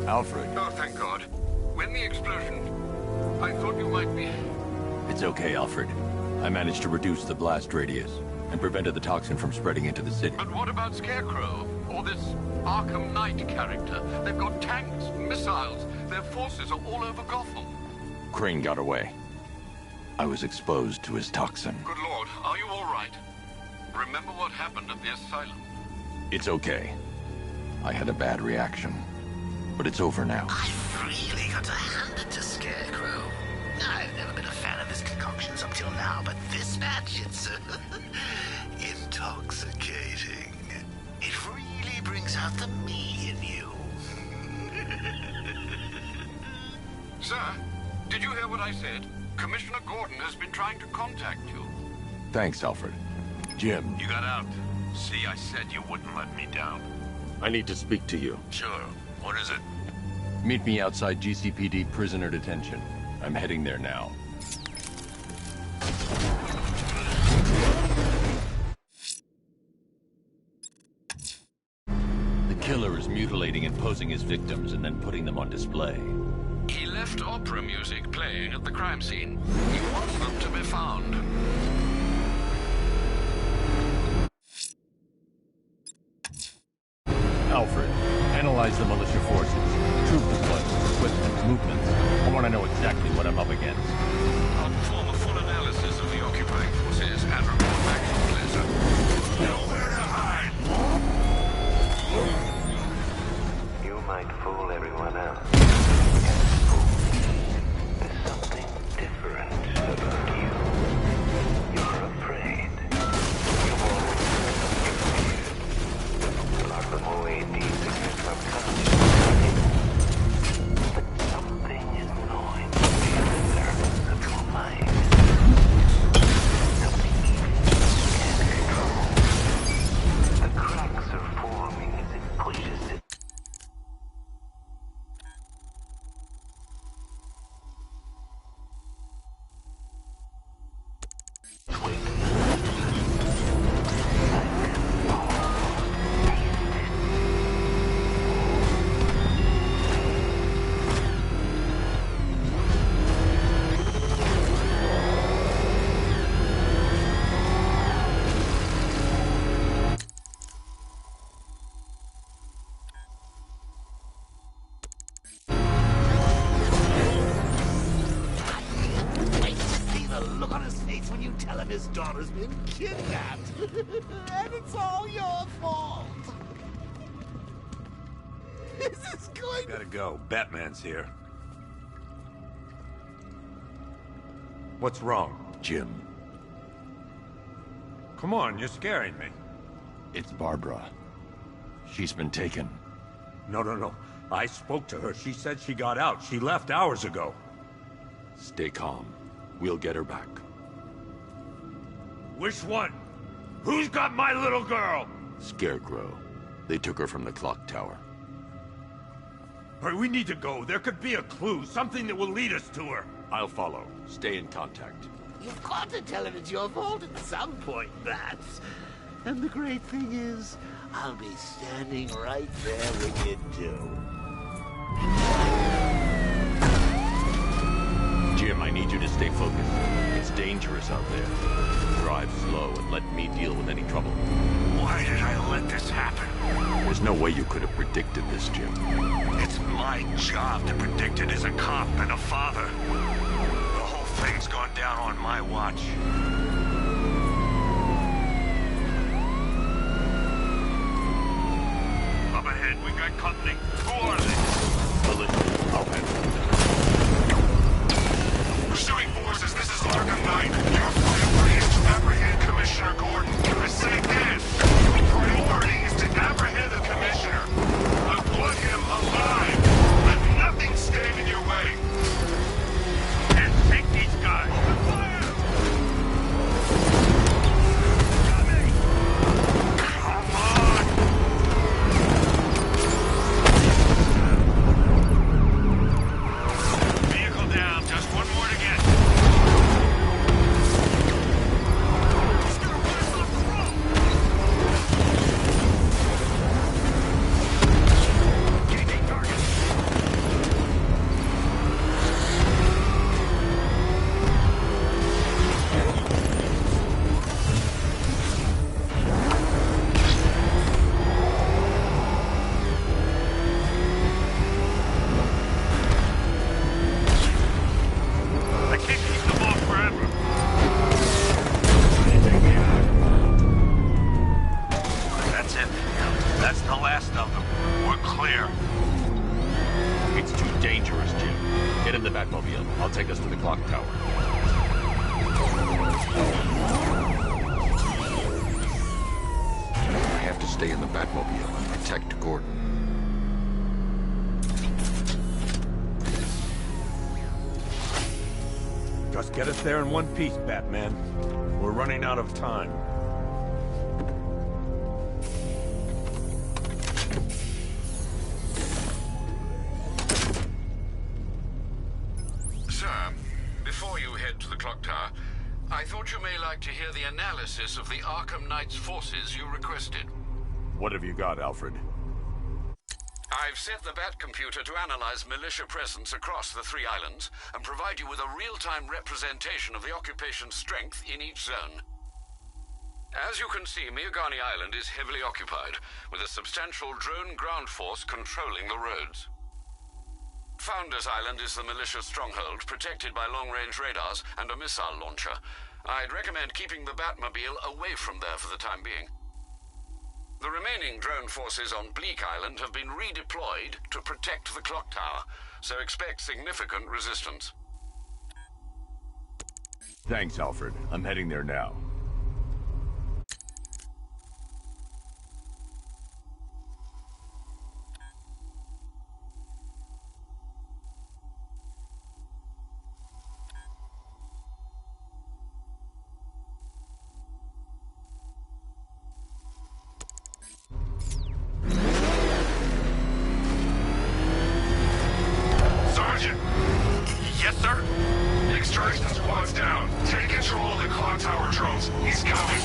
Alfred. Oh, thank God. When the explosion... I thought you might be... It's okay, Alfred. I managed to reduce the blast radius and prevented the toxin from spreading into the city. But what about Scarecrow? Or this Arkham Knight character? They've got tanks, missiles. Their forces are all over Gotham. Crane got away. I was exposed to his toxin. Good Lord, are you all right? Remember what happened at the asylum? It's okay. I had a bad reaction. But it's over now. I've really got to hand it to Scarecrow. I've never been a fan of his concoctions up till now, but this match, it's intoxicating. It really brings out the me in you. Sir, did you hear what I said? Commissioner Gordon has been trying to contact you. Thanks, Alfred. Jim. You got out. See, I said you wouldn't let me down. I need to speak to you. Sure. What is it? Meet me outside GCPD prisoner detention. I'm heading there now. The killer is mutilating and posing as victims and then putting them on display. He left opera music playing at the crime scene. He wants them to be found. Alfred, analyze the militia forces, troop deployments, equipment, movements. I want to know exactly what I'm up against. I'll perform a full analysis of the occupying forces and report back shortly, sir. Nowhere to hide! You might fool everyone else. There's something different about you. You're afraid. You've always feared. Lock them away deep in your subconscious. But something is gnawing at the surface of your mind. Something you can't control. The cracks are forming as it pushes it. When you tell him his daughter's been kidnapped. And it's all your fault. This is going Gotta go. Batman's here. What's wrong? Jim. Come on, you're scaring me. It's Barbara. She's been taken. No. I spoke to her. She said she got out. She left hours ago. Stay calm. We'll get her back. Which one? Who's got my little girl? Scarecrow. They took her from the clock tower. Hurry, we need to go. There could be a clue, something that will lead us to her. I'll follow. Stay in contact. You've got to tell him it's your fault at some point, Bats. And the great thing is, I'll be standing right there when you do. Jim, I need you to stay focused. It's dangerous out there. Drive slow and let me deal with any trouble. Why did I let this happen? There's no way you could have predicted this, Jim. It's my job to predict it as a cop and a father. The whole thing's gone down on my watch. Up ahead, we got company. Who are they? Militia. I'll handle it. Pursuing forces, this is Arkham 9. Your priority is to apprehend Commissioner Gordon. I say again, your priority is to apprehend the Commissioner. I want him alive. Let nothing stand in your way. And take these guys. Fire! Coming! Come on! Vehicle down. Just one more to get. I can't keep them off forever. That's it. That's the last of them. We're clear. It's too dangerous, Jim. Get in the Batmobile. I'll take us to the clock tower. I have to stay in the Batmobile and protect Gordon. Just get us there in one piece, Batman. We're running out of time. Sir, before you head to the clock tower, I thought you may like to hear the analysis of the Arkham Knight's forces you requested. What have you got, Alfred? I've set the Bat computer to analyze militia presence across the 3 islands and provide you with a real-time representation of the occupation's strength in each zone. As you can see, Miagani Island is heavily occupied, with a substantial drone ground force controlling the roads. Founders Island is the militia stronghold, protected by long-range radars and a missile launcher. I'd recommend keeping the Batmobile away from there for the time being. The remaining drone forces on Bleak Island have been redeployed to protect the clock tower, so expect significant resistance. Thanks, Alfred. I'm heading there now. Sergeant! Yes, sir? Extraction squad's down. Take control of the clock tower drones. He's coming.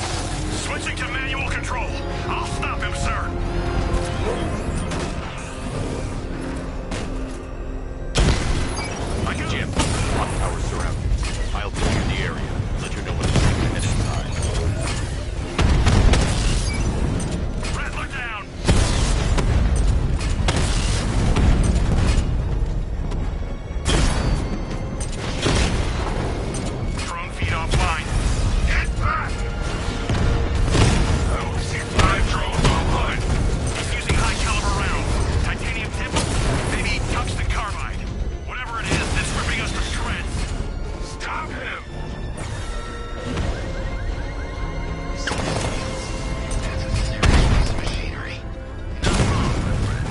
Switching to manual control. I'll stop him, sir. Jim, clock tower surrounded. I'll clear the area. Let you know when it's ahead in time. Rattler down. Drone feed offline. Get back! I only see 5 drones online. He's using high caliber rounds. Titanium tip? Maybe tungsten carbide. Whatever it is, it's ripping us to shreds. Stop him! That's a serious piece of machinery. Not wrong, my friend.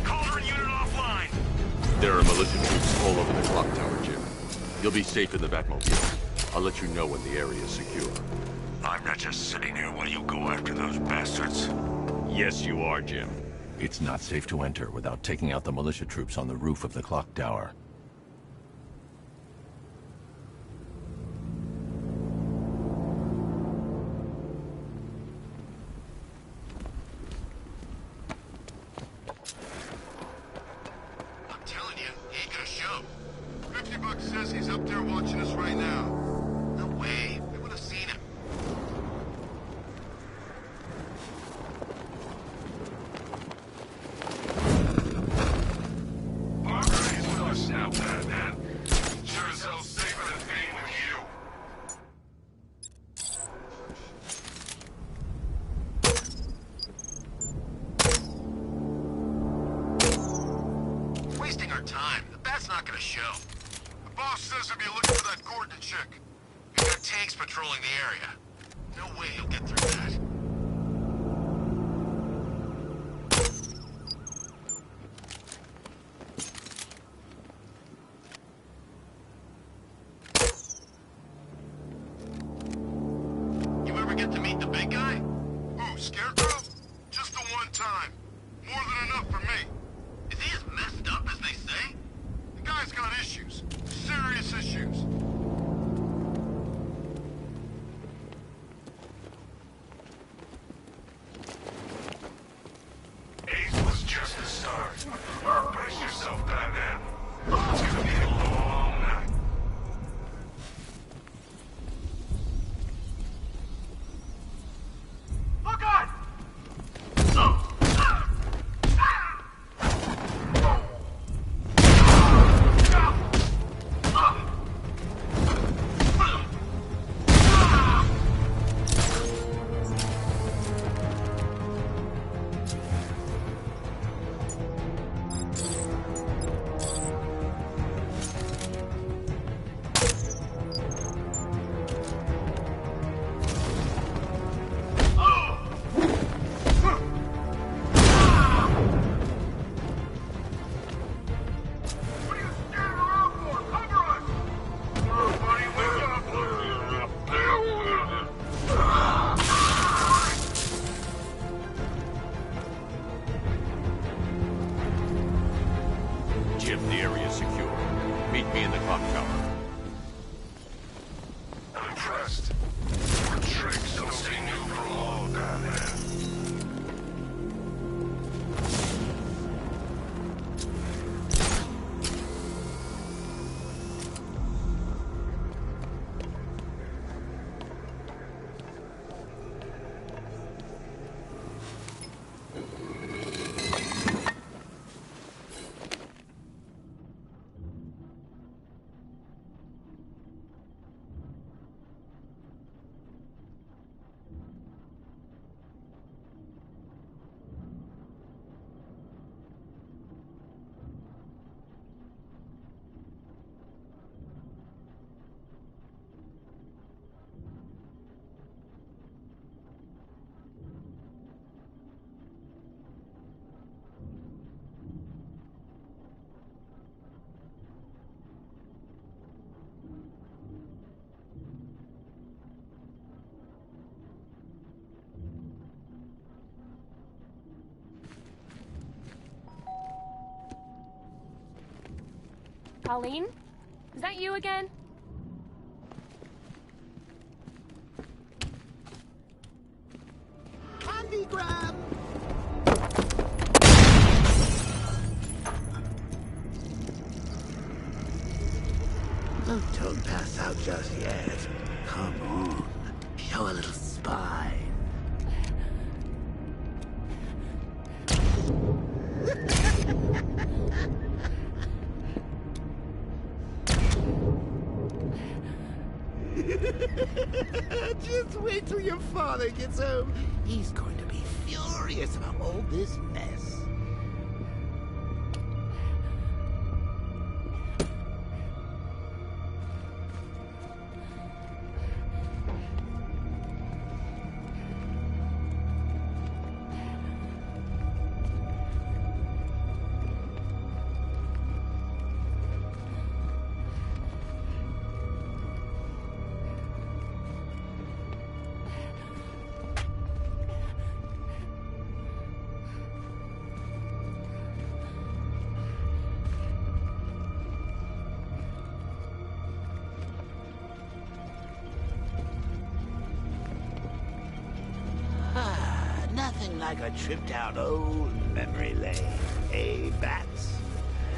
Cauldron unit offline. There are militia troops all over the clock tower, Jim. You'll be safe in the Batmobile. I'll let you know when the area is secure. I'm not just sitting here while you go after those bastards. Yes, you are, Jim. It's not safe to enter without taking out the militia troops on the roof of the clock tower. I'm telling you, he ain't gonna show. $50 says he's up there watching us right now. No way. We would have seen him. Parker, he's with us now, Batman. Sure as hell safer than being with you. Wasting our time. The bat's not gonna show. The boss says he'll be looking for that Gordon chick. We've got tanks patrolling the area. No way he'll get through that. You ever get to meet the big guy? Who, Scarecrow? Just the one time. More than enough for me. Is he as messed up as they say? The guy's got issues. Serious issues. Colleen? Is that you again? Candy grab! Oh, don't pass out just yet. Come on. Show a little spine. Just wait till your father gets home. He's going to be furious about all this mess. Nothing like a trip down old memory lane, eh, Bats?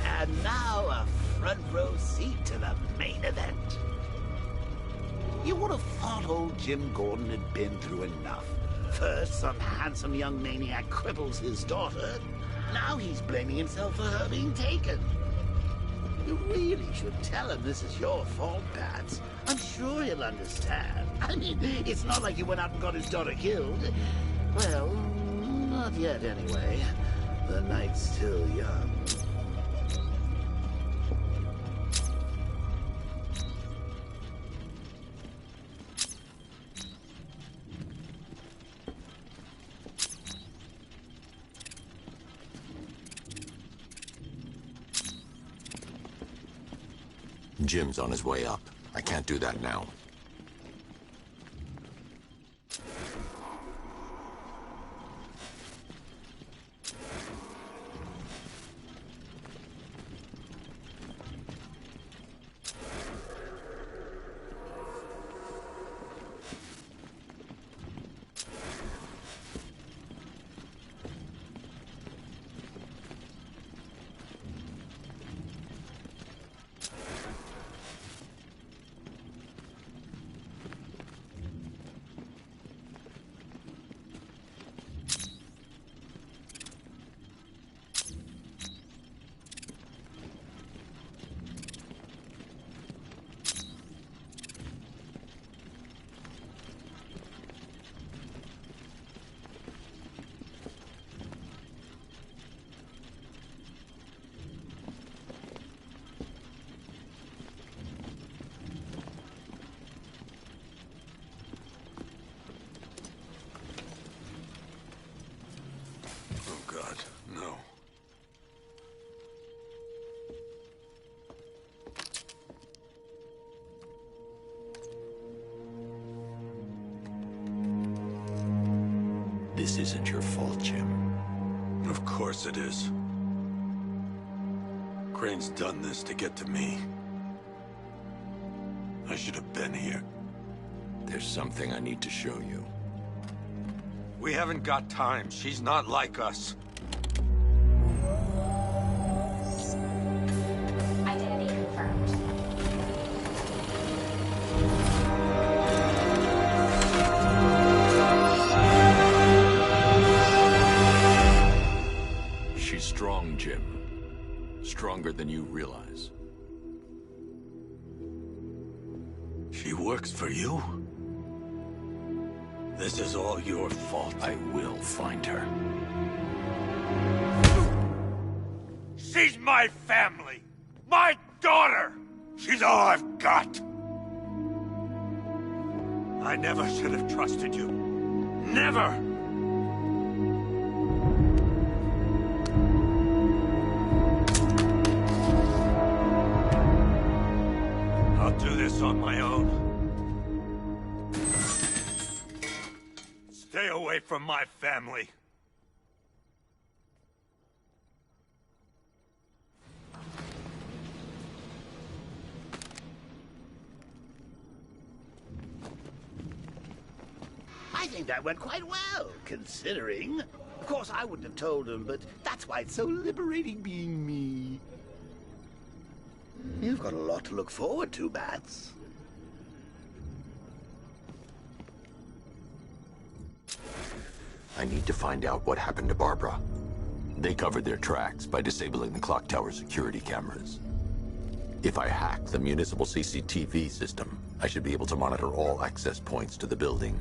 And now a front row seat to the main event. You would have thought old Jim Gordon had been through enough. First, some handsome young maniac cripples his daughter. Now he's blaming himself for her being taken. You really should tell him this is your fault, Bats. I'm sure he'll understand. I mean, it's not like you went out and got his daughter killed. Well, not yet anyway. The night's still young. Jim's on his way up. I can't do that now. This isn't your fault, Jim. Of course it is. Crane's done this to get to me. I should have been here. There's something I need to show you. We haven't got time. She's not like us. Identity confirmed. She's strong, Jim. Stronger than you realize. She works for you? This is all your fault. I will find her. She's my family! My daughter! She's all I've got! I never should have trusted you. Never! I'll do this on my own. Stay away from my family. think that went quite well, considering. Of course, I wouldn't have told him, but that's why it's so liberating being me. You've got a lot to look forward to, Bats. I need to find out what happened to Barbara. They covered their tracks by disabling the clock tower security cameras. If I hack the municipal CCTV system, I should be able to monitor all access points to the building.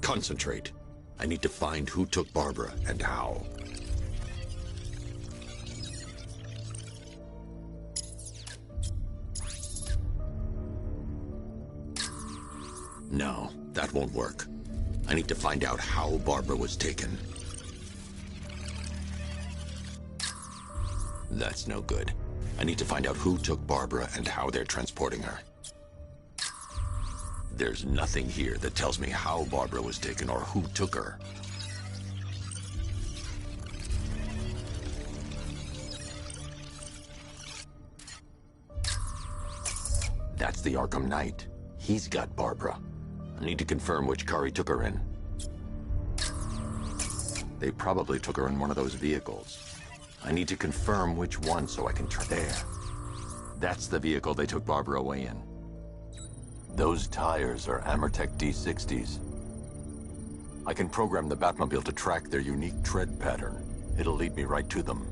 Concentrate. I need to find who took Barbara and how. No, that won't work. I need to find out how Barbara was taken. That's no good. I need to find out who took Barbara and how they're transporting her. There's nothing here that tells me how Barbara was taken or who took her. That's the Arkham Knight. He's got Barbara. I need to confirm which car he took her in. They probably took her in one of those vehicles. I need to confirm which one so I can there. That's the vehicle they took Barbara away in. Those tires are Amertech D60s. I can program the Batmobile to track their unique tread pattern. It'll lead me right to them.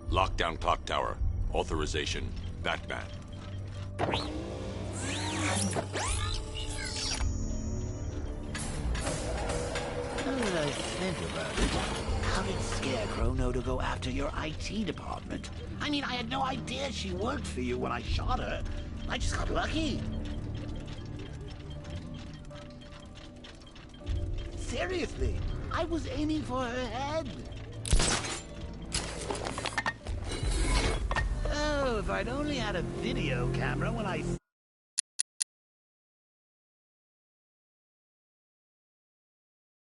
Lockdown clock tower. Authorization, Batman. Now that I think about it, how did Scarecrow know to go after your IT department? I mean, I had no idea she worked for you when I shot her. I just got lucky. Seriously, I was aiming for her head. Oh, if I'd only had a video camera when I